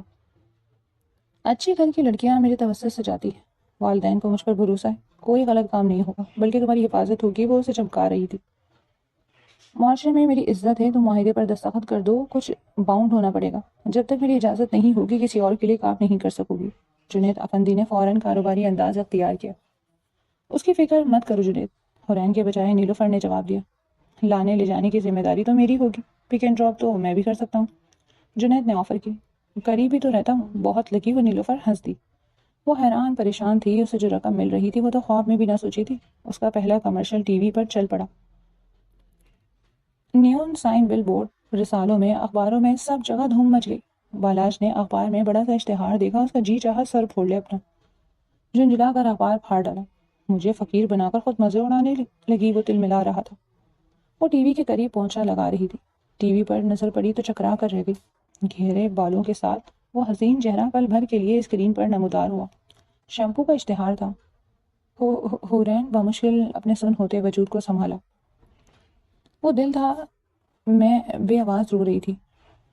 اچھی گھر کی لڑکیاں میری توسط سے جاتی ہیں، والدین کو مجھ پر بھروسہ ہے، کوئی غلط کام نہیں ہوگا بلکہ تمہاری حفاظت ہوگی، وہ اسے چمکا رہی تھی۔ معاشرے میں میری عزت ہے، تم معاہدے پر دستخط کر دو، کچھ باؤنڈ ہونا پڑے گا، جب تک میری اجازت نہیں ہوگی کسی اور کے لیے کام نہیں کر سکو گی۔ جنید افندی نے فوراً کاروباری انداز اختیار کیا۔ اس کی فکر مت کرو جنید، حرین کے بجائے نیلوفر نے جواب دیا۔ لانے لے جانے کی ذمہ داری تو میری ہوگی، پک اینڈ ڈراپ تو میں بھی کر سکتا ہوں۔ جنید نے آفر کی۔ قریب ہی تو رہتا ہوں، بہت لکی۔ وہ نیلوفر ہنس دی۔ وہ حیران پریشان تھی، اسے جو رقم مل رہی تھی وہ تو خواب میں بھی نہ سوچی تھی۔ اس کا پہلا کمرشل ٹی وی پر چل پڑا۔ نیون سائن، بل بورڈ، رسالوں میں، اخباروں میں، سب جگہ دھوم مچ گئی۔ بالاج نے اخبار میں بڑا سا اشتہار دیکھا، اس کا جی چاہا سر پھوڑ لے اپنا۔ جھنجھلا کر اخبار پھاڑ ڈالا۔ مجھے فقیر بنا کر خود مزے اڑانے لگی، وہ تل ملا رہا تھا۔ وہ ٹی وی کے قریب پہنچا لگا رہی تھی۔ ٹی وی پر نظر پڑی تو چکرا کر رہ گئی۔ گھیرے بالوں کے ساتھ وہ حسین چہرہ پل بھر کے لیے اسکرین پر نمودار ہوا۔ شیمپو کا اشتہار تھا۔ حورین بمشکل اپنے سن ہوتے وجود کو سنبھالا۔ وہ دل تھا میں بے آواز رو رہی تھی۔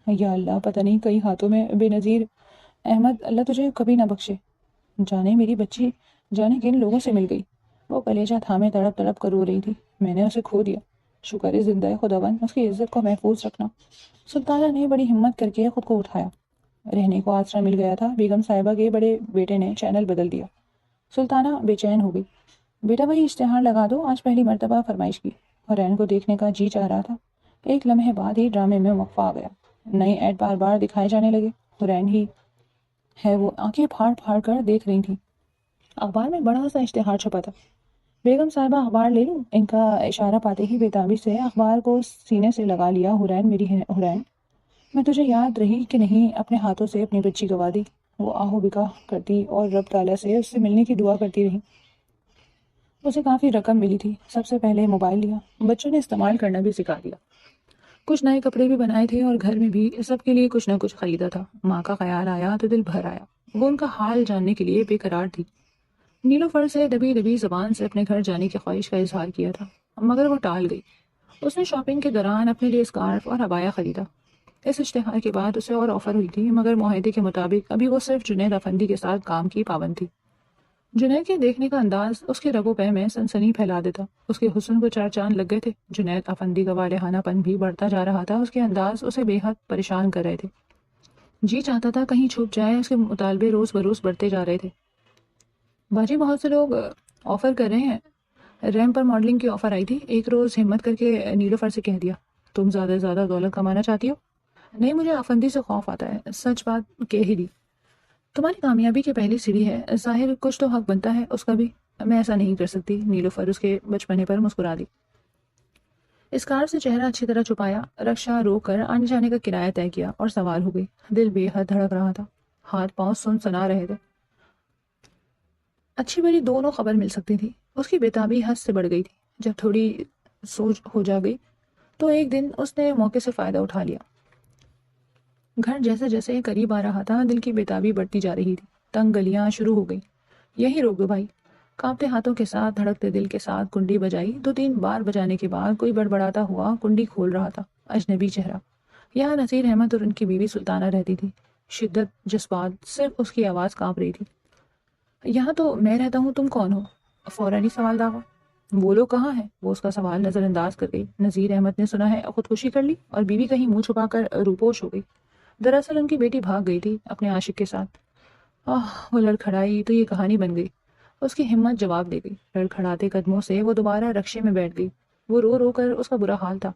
یا اللہ، پتہ نہیں کئی ہاتھوں میں بے نظیر احمد، اللہ تجھے کبھی نہ بخشے۔ جانے میری بچی جانے کن لوگوں سے مل گئی۔ وہ کلیجہ تھامے تڑپ تڑپ کر رو رہی تھی۔ میں نے اسے کھو دیا، شکر ہے زندہ خداوند، اس کی عزت کو محفوظ رکھنا۔ سلطانہ نے بڑی ہمت کر کے خود کو اٹھایا۔ رہنے کو آسرا مل گیا تھا۔ بیگم صاحبہ کے بڑے بیٹے نے چینل بدل دیا۔ سلطانہ بے چین ہو گئی۔ بیٹا وہی اشتہار لگا دو، آج پہلی مرتبہ فرمائش کی۔ حرین کو دیکھنے کا جی چاہ رہا تھا۔ ایک لمحے بعد ہی ڈرامے میں وقفہ آ گیا۔ نئے ایڈ بار بار دکھائے جانے لگے۔ حرین ہی ہے وہ آنکھیں پھاڑ پھاڑ کر دیکھ رہی تھیں۔ اخبار میں بڑا سا اشتہار چھپا تھا۔ بیگم صاحبہ اخبار لے لوں؟ ان کا اشارہ پاتے ہی بیتابی سے اخبار کو سینے سے لگا لیا۔ حرین، میری حرین، میں تجھے یاد رہی کہ نہیں؟ اپنے ہاتھوں سے اپنی بچی گوا دی۔ وہ آہو بکا کرتی اور رب تعالیٰ سے اس سے ملنے کی دعا کرتی رہی۔ اسے کافی رقم ملی تھی۔ سب سے پہلے موبائل لیا، بچوں نے استعمال کرنا بھی سکھا دیا۔ کچھ نئے کپڑے بھی بنائے تھے اور گھر میں بھی سب کے لیے کچھ نہ کچھ خریدا تھا۔ ماں کا خیال آیا تو دل بھر آیا۔ وہ ان کا حال جاننے کے لیے بے قرار تھی۔ نیلوفر سے دبی دبی زبان سے اپنے گھر جانے کی خواہش کا اظہار کیا تھا، مگر وہ ٹال گئی۔ اس نے شاپنگ کے دوران اپنے لیے اسکارف اور عبایا خریدا۔ اس اشتہار کے بعد اسے اور آفر ہوئی تھی، مگر معاہدے کے مطابق ابھی وہ صرف جنید افندی کے ساتھ کام کی پابند تھی۔ جنید کے دیکھنے کا انداز اس کے رگ و پے میں سنسنی پھیلا دیتا۔ اس کے حسن کو چار چاند لگ گئے تھے۔ جنید افندی کا والہانہ پن بھی بڑھتا جا رہا تھا۔ اس کے انداز اسے بے حد پریشان کر رہے تھے۔ جی چاہتا تھا کہیں چھپ جائے۔ اس کے مطالبے روز بروز بڑھتے جا رہے تھے۔ باجی، بہت سے لوگ آفر کر رہے ہیں۔ ریم پر ماڈلنگ کی آفر آئی تھی۔ ایک روز ہمت کر کے نیلوفر سے کہہ دیا، تم زیادہ سے زیادہ دولت کمانا چاہتی ہو؟ نہیں، مجھے افندی سے خوف آتا ہے۔ سچ بات کہہ ہی دی۔ تمہاری کامیابی کی پہلی سیڑھی ہے، ظاہر کچھ تو حق بنتا ہے اس کا بھی۔ میں ایسا نہیں کر سکتی۔ نیلوفر اس کے بچپنے پر مسکرا دی۔ اسکارف سے چہرہ اچھی طرح چھپایا، رکشہ روک کر آنے جانے کا کرایہ طے کیا اور سوار ہو گئی۔ دل بے حد دھڑک رہا تھا، ہاتھ پاؤں سن سنا رہے تھے۔ اچھی بری دونوں خبر مل سکتی تھی۔ اس کی بےتابی حد سے بڑھ گئی تھی۔ جب تھوڑی سوچ ہو جا گئی تو ایک دن اس نے موقع سے فائدہ اٹھا لیا۔ گھر جیسے جیسے قریب آ رہا تھا، دل کی بےتابی بڑھتی جا رہی تھی۔ تنگ گلیاں شروع ہو گئی۔ یہی روک دو بھائی۔ کانپتے ہاتھوں کے ساتھ، دھڑکتے دل کے ساتھ کنڈی بجائی۔ 2-3 بار بجانے کے بعد کوئی بڑبڑاتا ہوا کنڈی کھول رہا تھا۔ اجنبی چہرہ۔ یہاں نصیر احمد اور ان کی بیوی سلطانہ رہتی تھی۔ شدت، جذبات، صرف اس کی آواز کانپ رہی تھی۔ یہاں تو میں رہتا ہوں، تم کون ہو؟ فوراً ہی سوال داغا۔ وہ لوگ کہاں ہیں؟ وہ اس کا سوال نظر انداز کر گئی۔ نذیر احمد نے سنا ہے خودکشی کر لی، اور بیوی کہیں منہ چھپا کر روپوش ہو گئی۔ دراصل ان کی بیٹی بھاگ گئی تھی اپنے عاشق کے ساتھ۔ وہ لڑکھڑائی تو یہ کہانی بن گئی۔ اس کی ہمت جواب دے گئی۔ لڑکھڑاتے قدموں سے وہ دوبارہ رکشے میں بیٹھ گئی۔ وہ رو رو کر اس کا برا حال تھا۔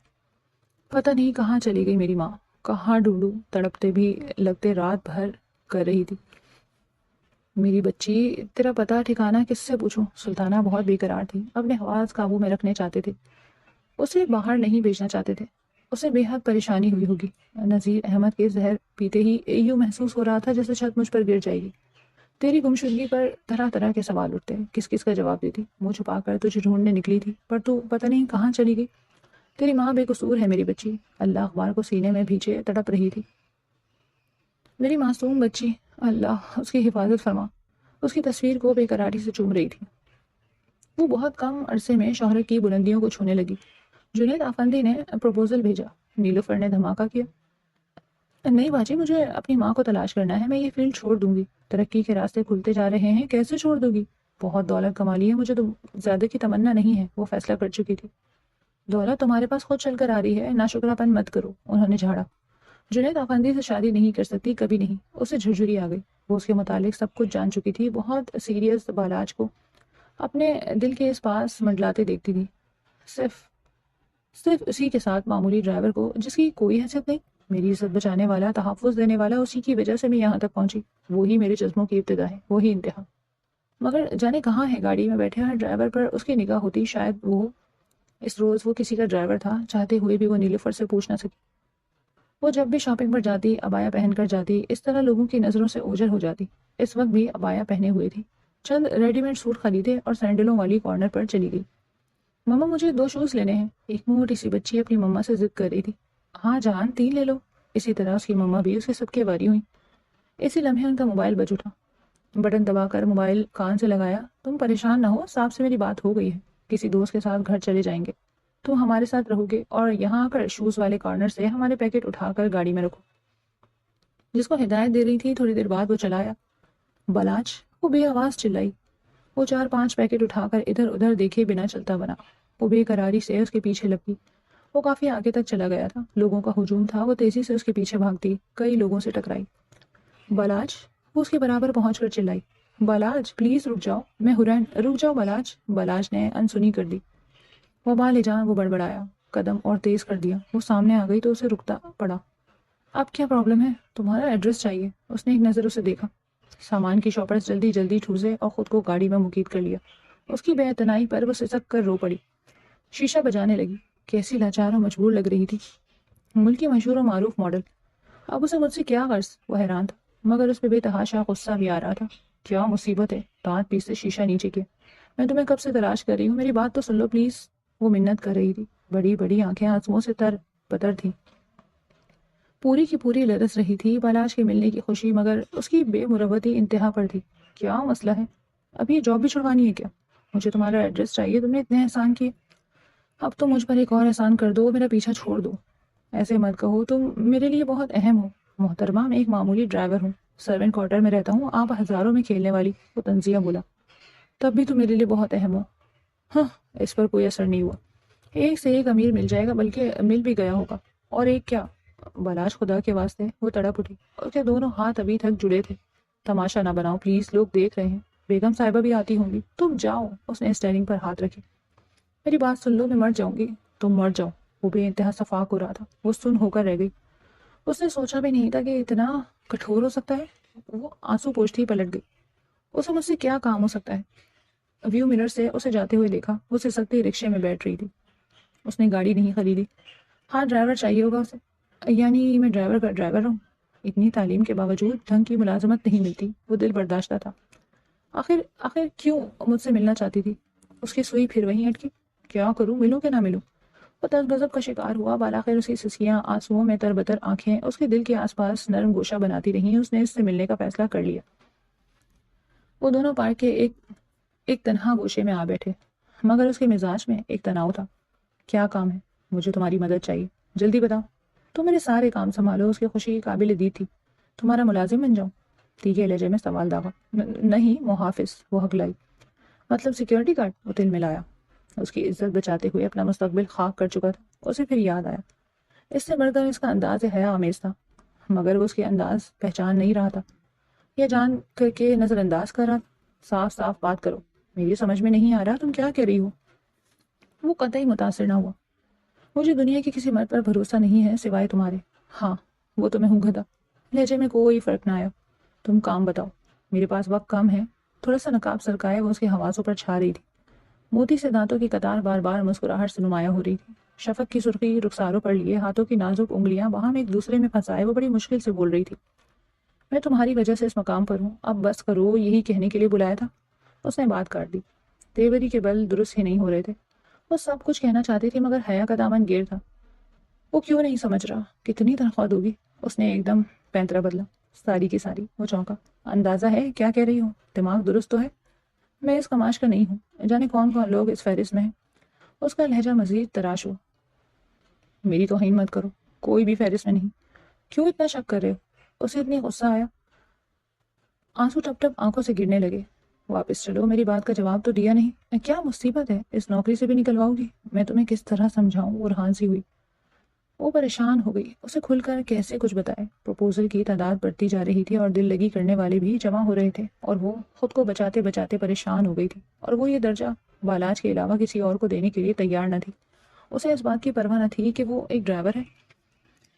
پتہ نہیں کہاں چلی گئی میری ماں، کہاں ڈھونڈوں؟ تڑپتے بھی لگتے رات بھر کر رہی تھی۔ میری بچی، تیرا پتہ ٹھکانہ کس سے پوچھوں؟ سلطانہ بہت بے قرار تھی، اپنے حواس قابو میں رکھنے چاہتے تھے، اسے باہر نہیں بھیجنا چاہتے تھے۔ اسے بے حد پریشانی ہوئی ہوگی۔ نذیر احمد کے زہر پیتے ہی یوں محسوس ہو رہا تھا جیسے چھت مجھ پر گر جائے گی۔ تیری گمشدگی پر طرح طرح کے سوال اٹھتے ہیں، کس کس کا جواب دیتی؟ منہ چھپا کر تجھے ڈھونڈنے نکلی تھی، پر تو پتہ نہیں کہاں چلی گئی۔ تیری ماں بے قصور ہے میری بچی۔ اللہ اخبار کو سینے میں بھیجے تڑپ رہی تھی۔ میری معصوم بچی، اللہ اس کی حفاظت فرما۔ اس کی تصویر کو بے قراری سے چوم رہی تھی۔ وہ بہت کم عرصے میں شہرت کی بلندیوں کو چھونے لگی۔ جنید افندی نے پروپوزل بھیجا۔ نیلوفر نے دھماکہ کیا۔ نہیں باجی، مجھے اپنی ماں کو تلاش کرنا ہے، میں یہ فیلڈ چھوڑ دوں گی۔ ترقی کے راستے کھلتے جا رہے ہیں، کیسے چھوڑ دوں گی؟ بہت دولت کما لی ہے، مجھے تو زیادہ کی تمنا نہیں ہے، وہ فیصلہ کر چکی تھی۔ دولت تمہارے پاس خود چل کر آ رہی ہے، ناشکراپن مت کرو، انہوں نے جھاڑا۔ جنید افندی سے شادی نہیں کر سکتی، کبھی نہیں۔ اسے جھرجھری آ گئی، وہ اس کے متعلق سب کچھ جان چکی تھی، بہت سیریس بالاج کو اپنے دل کے اس پاس منڈلاتے دیکھتی تھی، صرف صرف اسی کے ساتھ معمولی ڈرائیور کو جس کی کوئی حیثیت نہیں۔ میری عزت بچانے والا، تحفظ دینے والا، اسی کی وجہ سے میں یہاں تک پہنچی۔ وہی میرے جذبوں کی ابتدا ہے، وہی انتہا۔ مگر جانے کہاں ہے گاڑی میں بیٹھے ہر ڈرائیور پر اس کی نگاہ ہوتی، شاید اس روز وہ کسی کا ڈرائیور تھا، چاہتے ہوئے بھی وہ نیلوفر سے پوچھ نہ سکی۔ وہ جب بھی شاپنگ پر جاتی، ابایا پہن کر جاتی، اس طرح لوگوں کی نظروں سے اوجھل ہو جاتی۔ اس وقت بھی ابایا پہنے ہوئے تھی، چند ریڈی میڈ سوٹ خریدے اور سینڈلوں والی کارنر پر چلی گئی۔ مما مجھے 2 شوز لینے ہیں، ایک موٹی سی بچی اپنی مما سے ضد کر رہی تھی۔ ہاں جان، 3 لے لو۔ اسی طرح اس کی مما بھی اس کے سب کے واری ہوئی۔ اسی لمحے ان کا موبائل بج اٹھا۔ بٹن دبا کر موبائل کان سے لگایا۔ تم پریشان نہ ہو، صاحب سے میری بات ہو گئی ہے، کسی دوست کے ساتھ گھر چلے جائیں گے، تم ہمارے ساتھ رہو گے اور یہاں آ کر شوز والے کارنر سے ہمارے پیکٹ اٹھا کر گاڑی میں رکھو۔ جس کو ہدایت دے رہی تھی تھوڑی دیر بعد وہ چلایا۔ بلاچ، وہ بے آواز چلائی۔ وہ 4-5 پیکٹ اٹھا کر ادھر ادھر دیکھے بنا چلتا بنا۔ وہ بے قراری سے اس کے پیچھے لپکی۔ وہ کافی آگے تک چلا گیا تھا، لوگوں کا ہجوم تھا، وہ تیزی سے اس کے پیچھے بھاگتی، کئی لوگوں سے ٹکرائی۔ بلاچ، وہ اس کے برابر پہنچ کر چلائی۔ بلاچ پلیز رک جاؤ، میں حرین، رک جاؤ بلاچ۔ بلاچ نے انسنی کر دی۔ وبال جان، وہ بڑبڑایا، قدم اور تیز کر دیا۔ وہ سامنے آ گئی تو اسے رکتا پڑا۔ اب کیا پرابلم ہے؟ تمہارا ایڈریس چاہیے۔ اس نے ایک نظر اسے دیکھا۔ سامان کی شاپرز جلدی جلدی ٹھوسے اور خود کو گاڑی میں مقید کر لیا۔ اس کی بے اعتنائی پر وہ سسک کر رو پڑی، شیشہ بجانے لگی۔ کیسی لاچار و مجبور لگ رہی تھی، ملک کی مشہور و معروف ماڈل۔ اب اسے مجھ سے کیا غرض؟ وہ حیران تھا، مگر اس پہ بے تحاشا غصہ بھی آ رہا تھا۔ کیا مصیبت ہے؟ دانت پیستے شیشہ نیچے کیا۔ میں تمہیں کب سے تلاش کر رہی ہوں، میری بات تو سن لو پلیز۔ وہ منت کر رہی تھی، بڑی بڑی آنکھیں آنسوؤں سے تر بتر تھیں، پوری کی پوری لرز رہی تھی بلاش کے ملنے کی خوشی، مگر اس کی بے مروتی انتہا پر تھی۔ کیا مسئلہ ہے؟ اب یہ جاب بھی چھڑوانی ہے کیا؟ مجھے تمہارا ایڈریس چاہیے، تم نے اتنے احسان کیے، اب تو مجھ پر ایک اور احسان کر دو، میرا پیچھا چھوڑ دو۔ ایسے مت کہو، تم میرے لیے بہت اہم ہو۔ محترمہ، میں ایک معمولی ڈرائیور ہوں، سرونٹ کوارٹر میں رہتا ہوں، آپ ہزاروں میں کھیلنے والی۔ وہ طنزیہ بولا۔ تب بھی تم میرے لیے بہت اہم ہو۔ ہاں، اس پر کوئی اثر نہیں ہوا۔ ایک سے ایک امیر مل جائے گا، بلکہ مل بھی گیا ہوگا۔ اور ایک کیا؟ بلاش، خدا کے واسطے، وہ تڑپ اٹھی۔ اور کیا دونوں ہاتھ ابھی تک جڑے تھے؟ تماشا نہ بناؤ پلیز، لوگ دیکھ رہے ہیں، بیگم صاحبہ بھی آتی ہوں گی، تم جاؤ۔ اس نے اسٹیئرنگ پر ہاتھ رکھے۔ میری بات سن لو، میں مر جاؤں گی۔ تم مر جاؤ۔ وہ بے انتہا صفاق ہو رہا تھا، وہ سن ہو کر رہ گئی۔ اس نے سوچا بھی نہیں تھا کہ اتنا کٹھور ہو سکتا ہے۔ وہ آنسو پوچھتی ہی پلٹ گئی۔ اسے مجھ سے کیا کام ہو سکتا ہے؟ ویو مرر سے اسے جاتے ہوئے دیکھا، وہ سسکتی رکشے میں بیٹھ رہی تھی۔ اس نے گاڑی نہیں خریدی۔ ہاں، ڈرائیور چاہیے ہوگا اسے، یعنی میں ڈرائیور کا ڈرائیور ہوں۔ اتنی تعلیم کے باوجود ڈھنگ کی ملازمت نہیں ملتی، وہ دل برداشتہ تھا۔ آخر کیوں مجھ سے ملنا چاہتی تھی؟ اس کی سوئی پھر وہیں اٹکی۔ کیا کروں، ملوں کہ نہ ملوں؟ وہ تذ غضب کا شکار ہوا۔ بالآخر اس کی سسکیاں آنسوؤں میں تربتر آنکھیں اس کے دل کے آس پاس نرم گوشہ بناتی رہیں۔ اس نے اس سے ملنے کا فیصلہ کر لیا۔ وہ دونوں پارک کے ایک تنہا گوشے میں آ بیٹھے، مگر اس کے مزاج میں ایک تناؤ تھا۔ کیا کام ہے؟ مجھے تمہاری مدد چاہیے، جلدی بتاؤ۔ تم میرے سارے کام سنبھالو۔ اس کی خوشی قابل دید تھی۔ تمہارا ملازم بن جاؤں؟ تیکھے لہجے میں سوال داغا۔ نہیں، محافظ، وہ ہکلائی۔ مطلب سیکیورٹی گارڈ؟ وہ تل ملایا۔ اس کی عزت بچاتے ہوئے اپنا مستقبل خاک کر چکا تھا۔ اسے پھر یاد آیا، اس سے بڑھ کر اس کا انداز حیا آمیز تھا، مگر وہ اس کے انداز پہچان نہیں رہا تھا، یہ جان کر کے نظر انداز کر رہا۔ صاف صاف بات کرو، میری سمجھ میں نہیں آ رہا تم کیا کہہ رہی ہو۔ وہ قطعی متاثر نہ ہوا۔ مجھے دنیا کے کسی مرد پر بھروسہ نہیں ہے سوائے تمہارے۔ ہاں، وہ تو میں ہوں گدھا۔ لہجے میں کوئی فرق نہ آیا۔ تم کام بتاؤ، میرے پاس وقت کم ہے۔ تھوڑا سا نقاب سرکائے وہ اس کے حواسوں پر چھا رہی تھی۔ موتی سے دانتوں کی قطار بار بار مسکراہٹ سے نمایاں ہو رہی تھی۔ شفق کی سرخی رخساروں پر لیے ہاتھوں کی نازک انگلیاں باہم ایک دوسرے میں پھنسائے وہ بڑی مشکل سے بول رہی تھی۔ میں تمہاری وجہ سے اس مقام پر ہوں، اب بس کرو، یہی کہنے کے لیے بلایا تھا۔ اس نے بات کاٹ دی۔ تیوری کے بل درست ہی نہیں ہو رہے تھے۔ وہ سب کچھ کہنا چاہتی تھی مگر حیا کا دامن گیر تھا۔ وہ کیوں نہیں سمجھ رہا؟ کتنی تنخواہ دوگی؟ اس نے ایک دم پینترا بدلا، ساری کی ساری۔ وہ چونکا۔ اندازہ ہے کیا کہہ رہی ہوں؟ دماغ درست تو ہے؟ میں اس کماش کا نہیں ہوں، جانے کون کون لوگ اس فہرست میں ہیں۔ اس کا لہجہ مزید تراش ہوا۔ میری توہین مت کرو، کوئی بھی فہرست میں نہیں۔ کیوں اتنا شک کر رہے ہو؟ اسے اتنی غصہ آیا، آنسو ٹپ ٹپ آنکھوں سے گرنے لگے۔ واپس چلو، میری بات کا جواب تو دیا نہیں۔ کیا مصیبت ہے؟ اس نوکری سے بھی نکلواؤ گی؟ میں تمہیں کس طرح سمجھاؤں؟ برہان سی ہوئی، وہ پریشان ہو گئی، اسے کھل کر کیسے کچھ بتائے۔ پروپوزل کی تعداد بڑھتی جا رہی تھی اور دل لگی کرنے والے بھی جمع ہو رہے تھے، اور وہ خود کو بچاتے بچاتے پریشان ہو گئی تھی، اور وہ یہ درجہ بالاج کے علاوہ کسی اور کو دینے کے لیے تیار نہ تھی۔ اسے اس بات کی پرواہ نہ تھی کہ وہ ایک ڈرائیور ہے،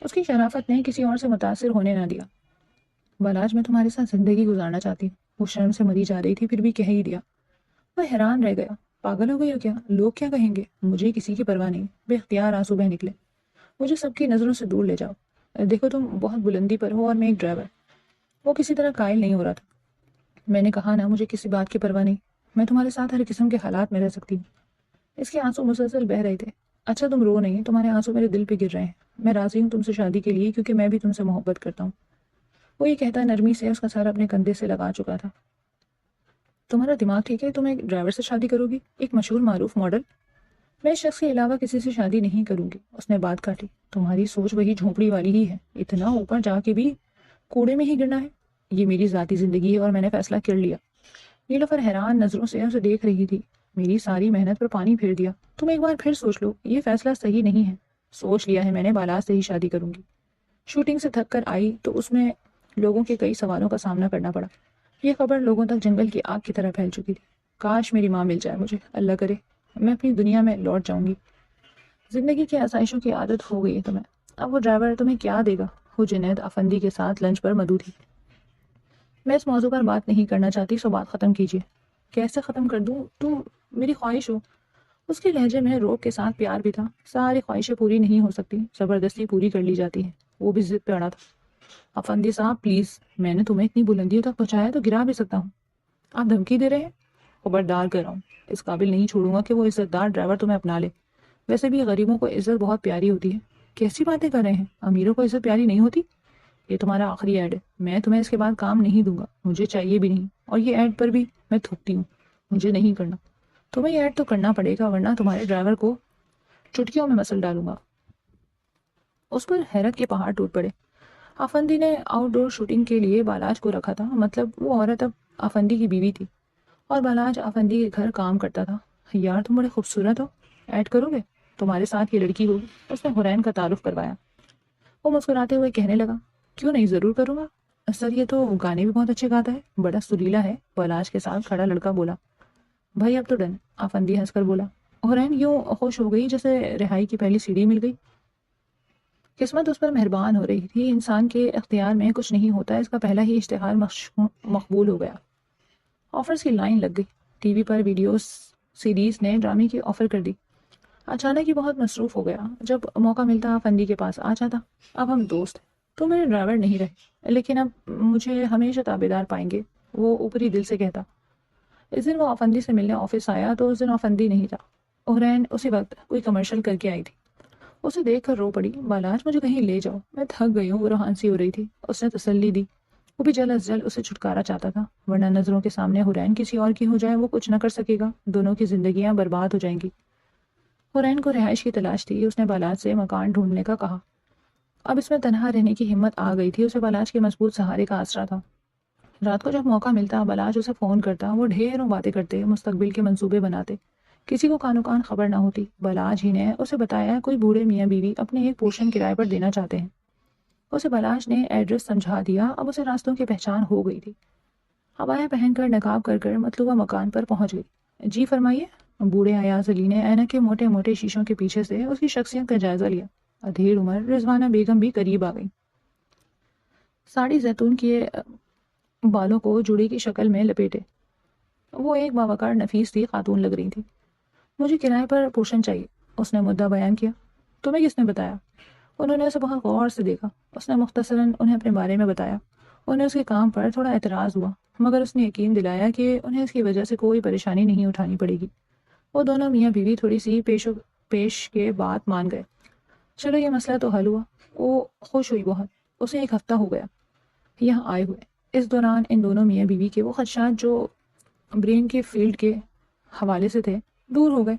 اس کی شرافت نے کسی اور سے متاثر ہونے نہ دیا۔ بالاج، میں تمہارے ساتھ زندگی گزارنا چاہتی ہوں۔ وہ شرم سے مری جا رہی تھی، پھر بھی کہہ ہی دیا۔ وہ حیران رہ گیا، پاگل ہو گئی ہو کیا؟ لوگ کیا کہیں گے؟ مجھے کسی کی پرواہ نہیں۔ بے اختیار آنسو بہہ نکلے۔ مجھے سب کی نظروں سے دور لے جاؤ، دیکھو تم بہت بلندی پر ہو اور میں ایک ڈرائیور۔ وہ کسی طرح قائل نہیں ہو رہا تھا۔ میں نے کہا نا، مجھے کسی بات کی پرواہ نہیں، میں تمہارے ساتھ ہر قسم کے حالات میں رہ سکتی ہوں۔ اس کے آنسو مسلسل بہہ رہے تھے۔ اچھا تم رو نہیں، تمہارے آنسو میرے دل پہ گر رہے ہیں۔ میں راضی ہوں تم سے شادی کے لیے، کیونکہ میں بھی تم سے محبت کرتا ہوں۔ وہ یہ کہتا نرمی سے اس کا سر اپنے کندھے سے لگا چکا تھا۔ تمہارا دماغ ٹھیک ہے؟ تم ایک ڈرائیور سے شادی کرو گی؟ ایک مشہور معروف ماڈل؟ میں اس شخص کے علاوہ کسی سے شادی نہیں کروں گی۔ اس نے بات کاٹی۔ تمہاری سوچ وہی جھونپڑی والی ہی ہے، اتنا اوپر جا کے بھی کوڑے میں ہی گرنا ہے۔ یہ میری ذاتی زندگی ہے اور میں نے فیصلہ کر لیا۔ نیلوفر حیران نظروں سے اسے دیکھ رہی تھی۔ میری ساری محنت پر پانی پھیر دیا۔ تم ایک بار پھر سوچ لو، یہ فیصلہ صحیح نہیں ہے۔ سوچ لیا ہے میں نے، بالاج سے ہی شادی کروں گی۔ شوٹنگ سے تھک کر آئی تو اس میں لوگوں کے کئی سوالوں کا سامنا کرنا پڑا۔ یہ خبر لوگوں تک جنگل کی آگ کی طرح پھیل چکی تھی۔ کاش میری ماں مل جائے مجھے، اللہ کرے میں اپنی دنیا میں لوٹ جاؤں گی۔ زندگی کی آسائشوں کی عادت ہو گئی ہے تمہیں، اب وہ ڈرائیور تمہیں کیا دے گا؟ وہ جنید افندی کے ساتھ لنچ پر مدعو تھی۔ میں اس موضوع پر بات نہیں کرنا چاہتی، سو بات ختم کیجیے۔ کیسے ختم کر دوں؟ تم میری خواہش ہو۔ اس کے لہجے میں روب کے ساتھ پیار بھی تھا۔ ساری خواہشیں پوری نہیں ہو سکتی، زبردستی پوری کر لی جاتی ہیں۔ وہ بھی ضد پہ اڑا تھا۔ افندی صاحب پلیز، میں نے تمہیں اتنی بلندیوں تک پہنچایا تو گرا بھی سکتا ہوں۔ آپ دھمکی دے رہے ہیں؟ خبردار کر رہا ہوں، اس قابل نہیں چھوڑوں گا کہ وہ عزت دار ڈرائیور تمہیں اپنا لے۔ ویسے بھی غریبوں کو عزت بہت پیاری ہوتی ہے۔ کیسی باتیں کر رہے ہیں؟ امیروں کو عزت پیاری نہیں ہوتی؟ یہ تمہارا آخری ایڈ ہے، میں تمہیں اس کے بعد کام نہیں دوں گا، مجھے چاہیے بھی نہیں، اور یہ ایڈ پر بھی میں تھوکتی ہوں، مجھے نہیں کرنا۔ تمہیں یہ ایڈ تو کرنا پڑے گا، ورنہ تمہارے ڈرائیور کو چٹکیوں میں مسل ڈالوں گا۔ اس پر حیرت کے پہاڑ ٹوٹ پڑے۔ آفندی نے آؤٹ ڈور شوٹنگ کے لیے بالاج کو رکھا تھا، مطلب وہ عورت اب آفندی کی بیوی تھی اور بالاج آفندی کے گھر کام کرتا تھا۔ یار تم بڑے خوبصورت ہو، ایڈ کرو گے؟ تمہارے ساتھ یہ لڑکی ہوگی۔ اس نے حرین کا تعارف کروایا۔ وہ مسکراتے ہوئے کہنے لگا، کیوں نہیں، ضرور کروں گا۔ سر یہ تو گانے بھی بہت اچھے گاتا ہے، بڑا سریلا ہے، بالاج کے ساتھ کھڑا لڑکا بولا۔ بھائی اب تو ڈن، آفندی ہنس کر بولا۔ حرین یوں خوش ہو گئی جیسے رہائی کی پہلی سیڑھی مل گئی۔ قسمت اس پر مہربان ہو رہی تھی۔ انسان کے اختیار میں کچھ نہیں ہوتا، اس کا پہلا ہی اشتہار مقبول ہو گیا۔ آفرز کی لائن لگ گئی۔ ٹی وی پر ویڈیوز سیریز نے ڈرامے کی آفر کر دی۔ اچانک ہی بہت مصروف ہو گیا، جب موقع ملتا آفندی کے پاس آ جاتا۔ اب ہم دوست ہیں، تو میرے ڈرائیور نہیں رہے، لیکن اب مجھے ہمیشہ تابعدار پائیں گے، وہ اوپری دل سے کہتا۔ اس دن وہ آفندی سے ملنے آفس آیا تو اس دن آفندی نہیں تھا۔ حرین اسی وقت کوئی کمرشل کر کے آئی تھی۔ اسے دیکھ کر رو پڑی۔ بالاج مجھے کہیں لے جاؤ، میں تھک گئی ہوں، وہ روحانسی ہو رہی تھی۔ اس نے تسلی دی۔ وہ بھی جلد از جلد اسے چھٹکارا چاہتا تھا، ورنہ نظروں کے سامنے حرین کسی اور کی ہو جائے وہ کچھ نہ کر سکے گا، دونوں کی زندگیاں برباد ہو جائیں گی۔ حرین کو رہائش کی تلاش تھی، اس نے بالاج سے مکان ڈھونڈنے کا کہا۔ اب اس میں تنہا رہنے کی ہمت آ گئی تھی، اسے بالاج کے مضبوط سہارے کا آسرا تھا۔ رات کو جب موقع ملتا بالاج اسے فون کرتا، وہ ڈھیروں باتیں کرتے، مستقبل کے منصوبے بناتے۔ کسی کو کانو کان خبر نہ ہوتی۔ بالاج ہی نے اسے بتایا کوئی بوڑھے میاں بیوی اپنے ایک پورشن کرائے پر دینا چاہتے ہیں۔ اسے بالاج نے ایڈریس سمجھا دیا، اب اسے راستوں کی پہچان ہو گئی تھی۔ عبایا پہن کر نقاب کر کر مطلوبہ مکان پر پہنچ گئی۔ جی فرمائیے۔ بوڑھے ایاز علی نے اینک کے موٹے موٹے شیشوں کے پیچھے سے اس کی شخصیت کا جائزہ لیا۔ ادھیڑ عمر رضوانہ بیگم بھی قریب آ گئی۔ ساڑی زیتون کیے بالوں کو جوڑی کی شکل میں لپیٹے وہ ایک باوقار نفیس سی خاتون لگ رہی تھی۔ مجھے کرائے پر پورشن چاہیے، اس نے مدعا بیان کیا۔ تمہیں کس نے بتایا؟ انہوں نے اسے بہت غور سے دیکھا۔ اس نے مختصراً انہیں اپنے بارے میں بتایا۔ انہیں اس کے کام پر تھوڑا اعتراض ہوا، مگر اس نے یقین دلایا کہ انہیں اس کی وجہ سے کوئی پریشانی نہیں اٹھانی پڑے گی۔ وہ دونوں میاں بیوی تھوڑی سی پیش کے بات مان گئے۔ چلو یہ مسئلہ تو حل ہوا۔ وہ خوش ہوئی بہت۔ اسے ایک ہفتہ ہو گیا یہاں آئے ہوئے۔ اس دوران ان دونوں میاں بیوی کے وہ خدشات جو برین کے فیلڈ کے حوالے سے تھے دور ہو گئے۔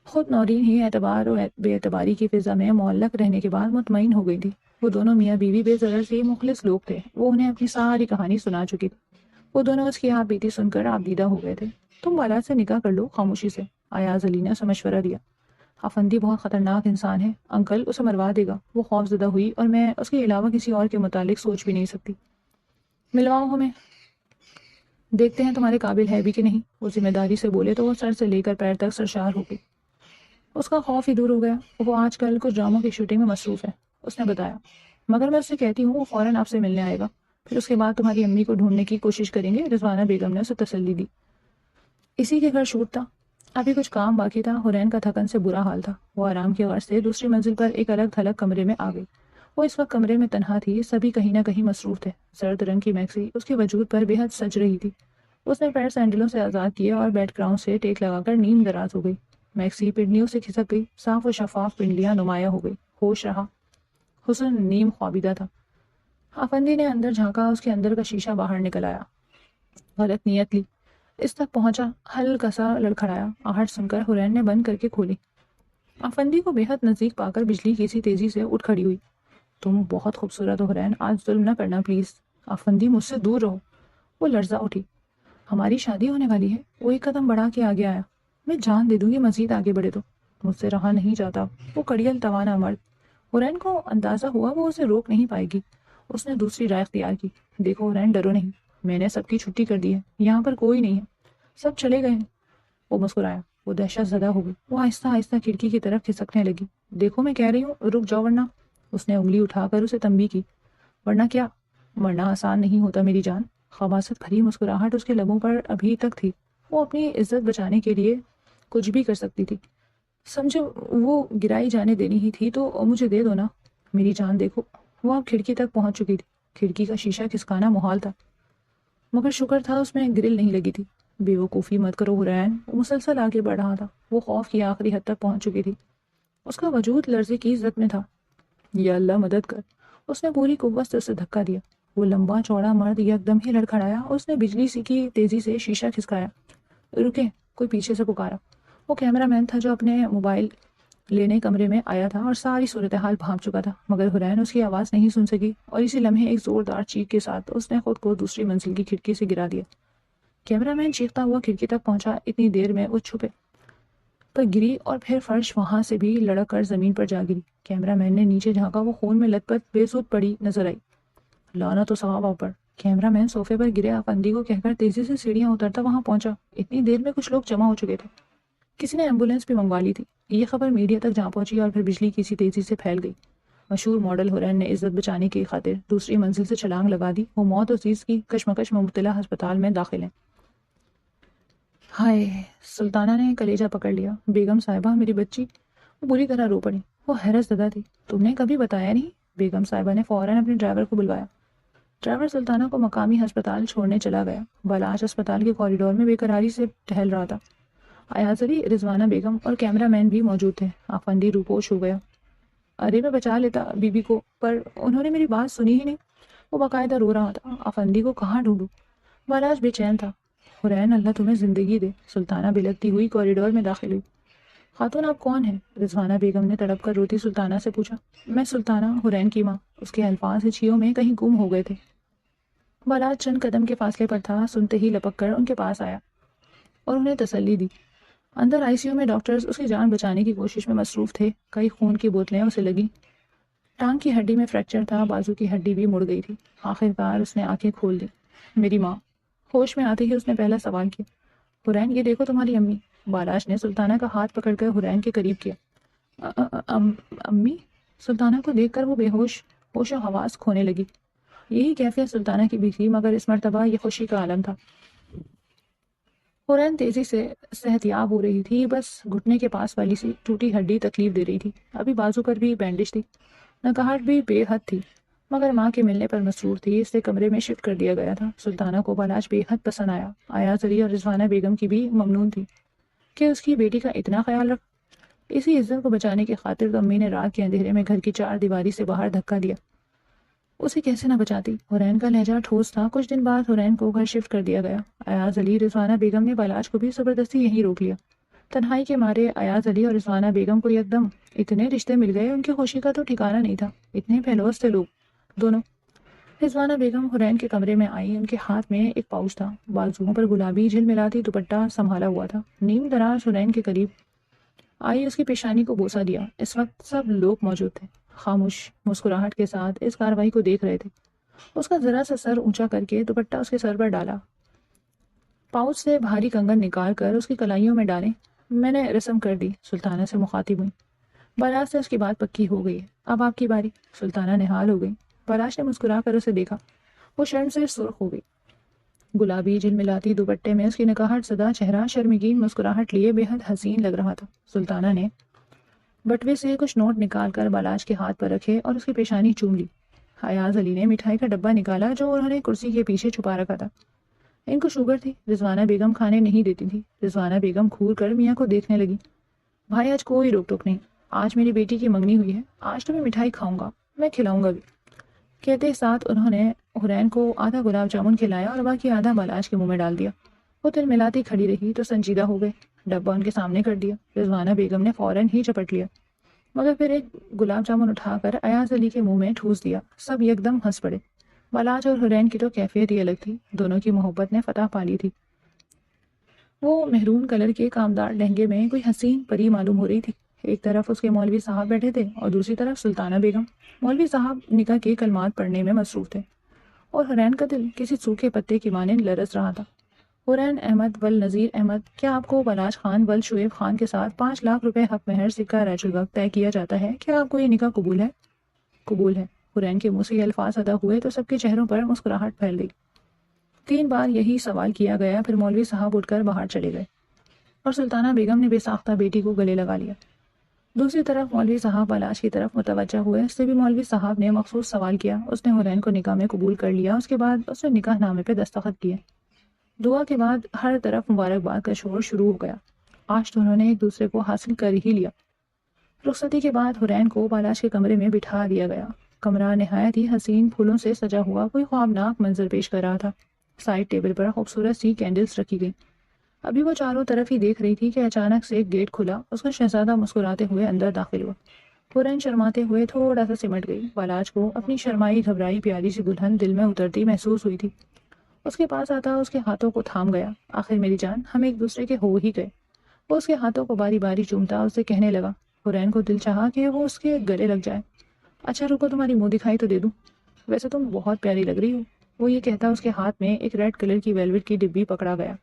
خود نورین ہی اعتبار و بے اعتباری کی فضا میں معلق رہنے کے بعد مطمئن ہو گئی تھی۔ وہ دونوں میاں بیوی بے ضرر سے مخلص لوگ تھے، وہ انہیں اپنی ساری کہانی سنا چکی تھی۔ وہ دونوں اس کی آپ بیتی سن کر آپ دیدہ ہو گئے تھے۔ تم بالا سے نکاح کر لو خاموشی سے، ایاز علی نے اسے مشورہ دیا۔ افندی بہت خطرناک انسان ہے انکل، اسے مروا دے گا۔ وہ خوف زدہ ہوئی، اور میں اس کے علاوہ کسی اور کے متعلق سوچ بھی نہیں سکتی۔ ملواؤ ہمیں، دیکھتے ہیں تمہارے قابل ہے بھی کہ نہیں۔ وہ ذمہ داری سے بولے تو وہ سر سے لے کر پیر تک سرشار ہو گئی۔ اس کا خوف ہی دور ہو گیا۔ وہ آج کل کچھ ڈراموں کی شوٹنگ میں مصروف ہے، اس نے بتایا، مگر میں اس سے کہتی ہوں وہ فوراً آپ سے ملنے آئے گا، پھر اس کے بعد تمہاری امی کو ڈھونڈنے کی کوشش کریں گے۔ رضوانہ بیگم نے اسے تسلی دی۔ اسی کے گھر شوٹ تھا، ابھی کچھ کام باقی تھا۔ حرین کا تھکن سے برا حال تھا، وہ آرام کی غرض سے دوسری منزل پر ایک الگ تھلگ کمرے میں آ گئی۔ وہ اس وقت کمرے میں تنہا تھی، سبھی کہیں نہ کہیں مصروف تھے۔ زرد رنگ کی میکسی اس کے وجود پر بے حد سج رہی تھی۔ اس نے پیر سینڈلوں سے آزاد کیے اور بیڈ گراؤنڈ سے ٹیک لگا کر نیم دراز ہو گئی۔ میکسی پنڈلیوں سے کھسک گئی، صاف و شفاف پنڈلیاں نمایاں ہو گئی۔ ہوش رہا، حسن نیم خوابیدہ تھا۔ آفندی نے اندر جھانکا، اس کے اندر کا شیشہ باہر نکل آیا۔ غلط نیت لی، اس تک پہنچا، ہلکا سا لڑکھڑایا۔ آہٹ سن کر حرین نے بند کر کے کھولی۔ آفندی کو بے حد نزدیک پا کر بجلی کسی تیزی سے اٹھ کھڑی ہوئی۔ تم بہت خوبصورت ہو حرین، آج ظلم نہ کرنا پلیز۔ آفندی مجھ سے دور رہو۔ وہ لرزا اٹھی۔ ہماری شادی ہونے والی ہے۔ وہ ایک قدم بڑھا کے آگے آیا۔ میں جان دے دوں گی مزید آگے بڑھے تو۔ مجھ سے رہا نہیں جاتا۔ وہ کڑیل توانا مرد، حرین کو اندازہ ہوا وہ اسے روک نہیں پائے گی۔ اس نے دوسری رائے اختیار کی۔ دیکھو حرین، ڈرو نہیں، میں نے سب کی چھٹی کر دی ہے، یہاں پر کوئی نہیں ہے، سب چلے گئے ہیں۔ وہ مسکرایا، وہ دہشت زدہ ہو گئی۔ وہ آہستہ آہستہ کھڑکی کی طرف کھسکنے لگی۔ دیکھو میں کہہ رہی ہوں، رک جاؤ ورنہ۔ اس نے انگلی اٹھا کر اسے تنبیہ کی۔ ورنہ کیا؟ مرنا آسان نہیں ہوتا میری جان۔ خباثت بھری مسکراہٹ اس کے لبوں پر ابھی تک تھی۔ وہ اپنی عزت بچانے کے لیے کچھ بھی کر سکتی تھی۔ سمجھو وہ گرائی جانے دینی ہی تھی تو مجھے دے دو نا میری جان۔ دیکھو، وہ اب کھڑکی تک پہنچ چکی تھی۔ کھڑکی کا شیشہ کھسکانا محال تھا، مگر شکر تھا اس میں گرل نہیں لگی تھی۔ بے وقوفی مت کرو حرین۔ وہ مسلسل آگے بڑھ رہا تھا۔ وہ خوف کی آخری حد تک پہنچ چکی تھی۔ اس کا وجود لرزے کی عزت میں تھا۔ یا اللہ مدد کر! اس نے پوری قوت سے اسے دھکا دیا۔ وہ لمبا چوڑا مرد یک دم ہی لڑکھڑایا۔ اس نے بجلی سی کی تیزی سے شیشہ کھسکایا۔ رکیں! کوئی پیچھے سے پکارا۔ وہ کیمرہ مین تھا جو اپنے موبائل لینے کمرے میں آیا تھا اور ساری صورتحال بھانپ چکا تھا، مگر حرین اس کی آواز نہیں سن سکی، اور اسی لمحے ایک زوردار چیخ کے ساتھ اس نے خود کو دوسری منزل کی کھڑکی سے گرا دیا۔ کیمرہ مین چیختا ہوا کھڑکی تک پہنچا۔ اتنی دیر میں وہ چھپے پر گری اور پھر فرش وہاں سے بھی لڑک کر زمین پر جا گری۔ کیمرہ مین نے نیچے جھانکا، وہ خون میں لت پت بے سود پڑی نظر آئی۔ لعنت و ثواب پر! کیمرہ مین صوفے پر گرے آفندی کو کہہ کر تیزی سے سیڑھیاں اترتا وہاں پہنچا۔ اتنی دیر میں کچھ لوگ جمع ہو چکے تھے، کسی نے ایمبولینس بھی منگوا لی تھی۔ یہ خبر میڈیا تک جا پہنچی اور پھر بجلی کسی تیزی سے پھیل گئی۔ مشہور ماڈل حرین نے عزت بچانے کی خاطر دوسری منزل سے چھلانگ لگا دی۔ وہ موت و چیز کی کشمکش میں مبتلا ہسپتال میں داخل ہیں۔ ہائے! سلطانہ نے کلیجہ پکڑ لیا۔ بیگم صاحبہ، میری بچی! وہ بری طرح رو پڑی۔ وہ حیرت زدہ تھی۔ تم نے کبھی بتایا نہیں؟ بیگم صاحبہ نے فوراً اپنے ڈرائیور کو بلوایا۔ ڈرائیور سلطانہ کو مقامی ہسپتال چھوڑنے چلا گیا۔ بالاج اسپتال کے کوریڈور میں بے قراری سے ٹہل رہا تھا۔ ایاز علی، رضوانہ بیگم اور کیمرہ مین بھی موجود تھے۔ آفندی روپوش ہو گیا۔ ارے میں بچا لیتا بی بی کو، پر انہوں نے میری بات سنی ہی نہیں۔ وہ باقاعدہ رو رہا تھا۔ آفندی کو کہاں ڈھونڈوں؟ بالاج بے چین تھا۔ حرین، اللہ تمہیں زندگی دے۔ سلطانہ بلکتی ہوئی کوریڈور میں داخل ہوئی۔ خاتون آپ کون ہیں؟ رضوانہ بیگم نے تڑپ کر روتی سلطانہ سے پوچھا۔ میں سلطانہ، حرین کی ماں۔ اس کے الفاظ ہچھیوں میں کہیں گم ہو گئے تھے۔ بالاج چند قدم کے فاصلے پر تھا، سنتے ہی لپک کر ان کے پاس آیا اور انہیں تسلی دی۔ اندر آئی سی یو میں ڈاکٹرز اس کی جان بچانے کی کوشش میں مصروف تھے۔ کئی خون کی بوتلیں اسے لگیں۔ ٹانگ کی ہڈی میں فریکچر تھا، بازو کی ہڈی بھی مڑ گئی تھی۔ آخر کار اس نے آنکھیں کھول دی۔ میری ماں! ہوش میں آتے ہی اس نے پہلا سوال کیا۔ حرین، یہ دیکھو تمہاری امی۔ بالاج نے سلطانہ کا ہاتھ پکڑ کر حرین کے قریب کیا۔ امی؟ سلطانہ کو دیکھ کر وہ بے ہوش و حواس کھونے لگی۔ یہی کیفیت سلطانہ کی بھی تھی، مگر اس مرتبہ یہ خوشی کا عالم تھا۔ حرین تیزی سے صحتیاب ہو رہی تھی، بس گھٹنے کے پاس والی سی ٹوٹی ہڈی تکلیف دے رہی تھی۔ ابھی بازو پر بھی بینڈیج تھی، نکاہٹ بھی بے حد تھی، مگر ماں کے ملنے پر مسرور تھی۔ اسے کمرے میں شفٹ کر دیا گیا تھا۔ سلطانہ کو بالاج بے حد پسند آیا۔ ایاز علی اور رضوانہ بیگم کی بھی ممنون تھی کہ اس کی بیٹی کا اتنا خیال رکھ۔ اسی عزت کو بچانے کی خاطر تو امی نے رات کے اندھیرے میں گھر کی چار دیواری سے باہر دھکا دیا۔ اسے کیسے نہ بچاتی؟ حرین کا لہجہ ٹھوس تھا۔ کچھ دن بعد حرین کو گھر شفٹ کر دیا گیا۔ ایاز علی، رضوانہ بیگم نے بالاج کو بھی زبردستی یہیں روک لیا۔ تنہائی کے مارے ایاز علی اور رضوانہ بیگم کو یکدم اتنے رشتے مل گئے، ان کی خوشی کا تو ٹھکانہ نہیں تھا، اتنے بہلوز تھے لوگ دونوں۔ رضوانہ بیگم حرین کے کمرے میں آئی، ان کے ہاتھ میں ایک پاؤچ تھا، بازوؤں پر گلابی جھلملاتی دوپٹہ سنبھالا ہوا تھا۔ نیم دراز حرین کے قریب آئی، اس کی پیشانی کو بوسہ دیا۔ اس وقت سب لوگ موجود تھے، خاموش مسکراہٹ کے ساتھ اس کارروائی کو دیکھ رہے تھے۔ اس کا ذرا سا سر اونچا کر کے دوپٹہ اس کے سر پر ڈالا، پاؤچ سے بھاری کنگن نکال کر اس کی کلائیوں میں ڈالے۔ میں نے رسم کر دی، سلطانہ سے مخاطب ہوئی۔ بالاش سے اس کی بات پکی ہو گئی ہے، اب آپ کی باری۔ سلطانہ نہال ہو گئی۔ بالاش نے مسکرا کر اسے دیکھا، وہ شرم سے سرخ ہو گئی۔ گلابی جھلملاتی دوپٹے میں اس کی نکاہٹ زدہ چہرہ شرمگین مسکراہٹ لیے بے حد حسین لگ رہا تھا۔ سلطانہ نے بٹوے سے کچھ نوٹ نکال کر بالاش کے ہاتھ پر رکھے اور اس کی پیشانی چوم لی۔ ایاز علی نے مٹھائی کا ڈبہ نکالا جو انہوں نے کرسی کے پیچھے چھپا رکھا تھا۔ ان کو شوگر تھی، رضوانہ بیگم کھانے نہیں دیتی تھی۔ رضوانہ بیگم گھور کر میاں کو دیکھنے لگی۔ بھائی آج کوئی روک ٹوک نہیں، آج میری بیٹی کی منگنی ہوئی ہے، آج تو میں مٹھائی کھاؤں گا، میں کھلاؤں گا بھی۔ کہتے ساتھ انہوں نے حرین کو آدھا گلاب جامن کھلایا اور باقی آدھا بالاش کے منہ میں ڈال دیا۔ وہ دل ملاتی کھڑی رہی تو سنجیدہ ہو گئے۔ ڈبہ ان کے سامنے کر دیا، رضوانہ بیگم نے فوراً ہی چپٹ لیا، مگر پھر ایک گلاب جامن اٹھا کر ایاز علی کے منہ میں ٹھوس دیا۔ سب یکدم ہنس پڑے۔ بالاش اور حرین کی تو کیفیت ہی الگ تھی، دونوں کی محبت نے فتح پا لی تھی۔ وہ مہرون کلر کے کامدار لہنگے میں کوئی حسین پری معلوم ہو رہی تھی۔ ایک طرف اس کے مولوی صاحب بیٹھے تھے اور دوسری طرف سلطانہ بیگم۔ مولوی صاحب نکاح کے کلمات پڑھنے میں مصروف تھے اور حرین کا دل کسی سوکھے پتے کی مانند لرز رہا تھا۔ حرین احمد ول نذیر احمد، کیا آپ کو بالاش خان ول شعیب خان کے ساتھ 5 لاکھ روپے حق مہر سکہ رائج الوقت طے کیا جاتا ہے؟ کیا آپ کو یہ نکاح قبول ہے؟ قبول ہے۔ حرین کے منہ سے یہ الفاظ ادا ہوئے تو سب کے چہروں پر مسکراہٹ پھیل گئی۔ 3 بار یہی سوال کیا گیا، پھر مولوی صاحب اٹھ کر باہر چلے گئے اور سلطانہ بیگم نے بے ساختہ بیٹی کو گلے لگا لیا۔ دوسری طرف مولوی صاحب بالاش کی طرف متوجہ ہوئے، اس سے بھی مولوی صاحب نے مخصوص سوال کیا۔ اس نے حرین کو نکاح میں قبول کر لیا، اس کے بعد اس نے نکاح نامے پہ دستخط کیے۔ دعا کے بعد ہر طرف مبارکباد کا شور شروع ہو گیا۔ آج تو انہوں نے ایک دوسرے کو حاصل کر ہی لیا۔ رخصتی کے بعد حرین کو بالاش کے کمرے میں بٹھا دیا گیا۔ کمرہ نہایت ہی حسین پھولوں سے سجا ہوا کوئی خوابناک منظر پیش کر رہا تھا۔ سائڈ ٹیبل پر خوبصورت سی کینڈلز رکھی گئی۔ ابھی وہ چاروں طرف ہی دیکھ رہی تھی کہ اچانک سے ایک گیٹ کھلا، اس کا شہزادہ مسکراتے ہوئے اندر داخل ہوا۔ حرین شرماتے ہوئے تھوڑا سا سمٹ گئی۔ بالاش کو اپنی شرمائی گھبرائی پیاری سی دلہن دل میں اترتی محسوس ہوئی تھی۔ اس کے پاس آتا اس کے ہاتھوں کو تھام گیا۔ آخر میری جان، ہم ایک دوسرے کے ہو ہی گئے۔ وہ اس کے ہاتھوں کو باری باری چومتا اسے کہنے لگا۔ حرین کو دل چاہا کہ وہ اس کے گلے لگ جائے۔ اچھا رکو، تمہاری منہ دکھائی تو دے دوں، ویسے تم بہت پیاری لگ رہی ہو۔ وہ یہ کہتا اس کے ہاتھ میں ایک ریڈ کلر کی ویلوٹ کی ڈبی پکڑا گیا۔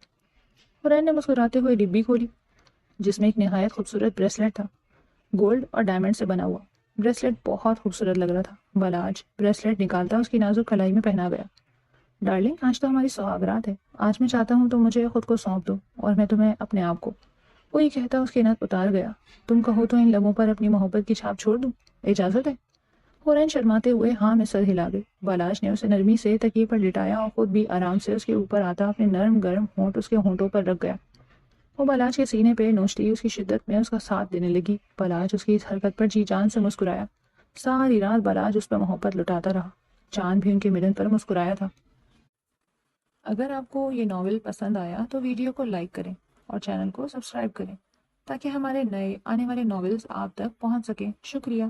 حرین نے مسکراتے ہوئے ڈبی کھولی، جس میں ایک نہایت خوبصورت بریسلیٹ تھا، گولڈ اور ڈائمنڈ سے بنا ہوا۔ بریسلیٹ بہت خوبصورت لگ رہا تھا۔ بالاش بریسلیٹ نکالتا اس کی نازک کلائی میں پہنا گیا۔ ڈارلنگ، آج تو ہماری سہاگرات ہے، آج میں چاہتا ہوں تو مجھے خود کو سونپ دو اور میں تمہیں اپنے آپ کو۔ وہ یہ کہتا اس کی نت اتار گیا۔ تم کہو تو ان لبوں پر اپنی محبت کی چھاپ چھوڑ دوں، اجازت ہے؟ حرین شرماتے ہوئے ہاں میں سر ہلا گئی۔ بالاش نے اسے نرمی سے تکیے پر لٹایا اور خود بھی آرام سے اس کے اوپر آتا اپنے نرم گرم ہونٹ اس کے ہونٹوں پر رکھ گیا۔ وہ بالاش کے سینے پہ نوچتی اس کی شدت میں اس کا ساتھ دینے لگی۔ بالاش اس کی اس حرکت پر جی جان سے مسکرایا۔ ساری رات بالاش اس پر محبت لٹاتا رہا۔ چاند بھی ان کے ملن پر مسکرایا تھا۔ اگر آپ کو یہ ناول پسند آیا تو ویڈیو کو لائک کریں اور چینل کو سبسکرائب کریں تاکہ ہمارے نئے آنے والے ناولز آپ تک پہنچ سکیں۔ شکریہ۔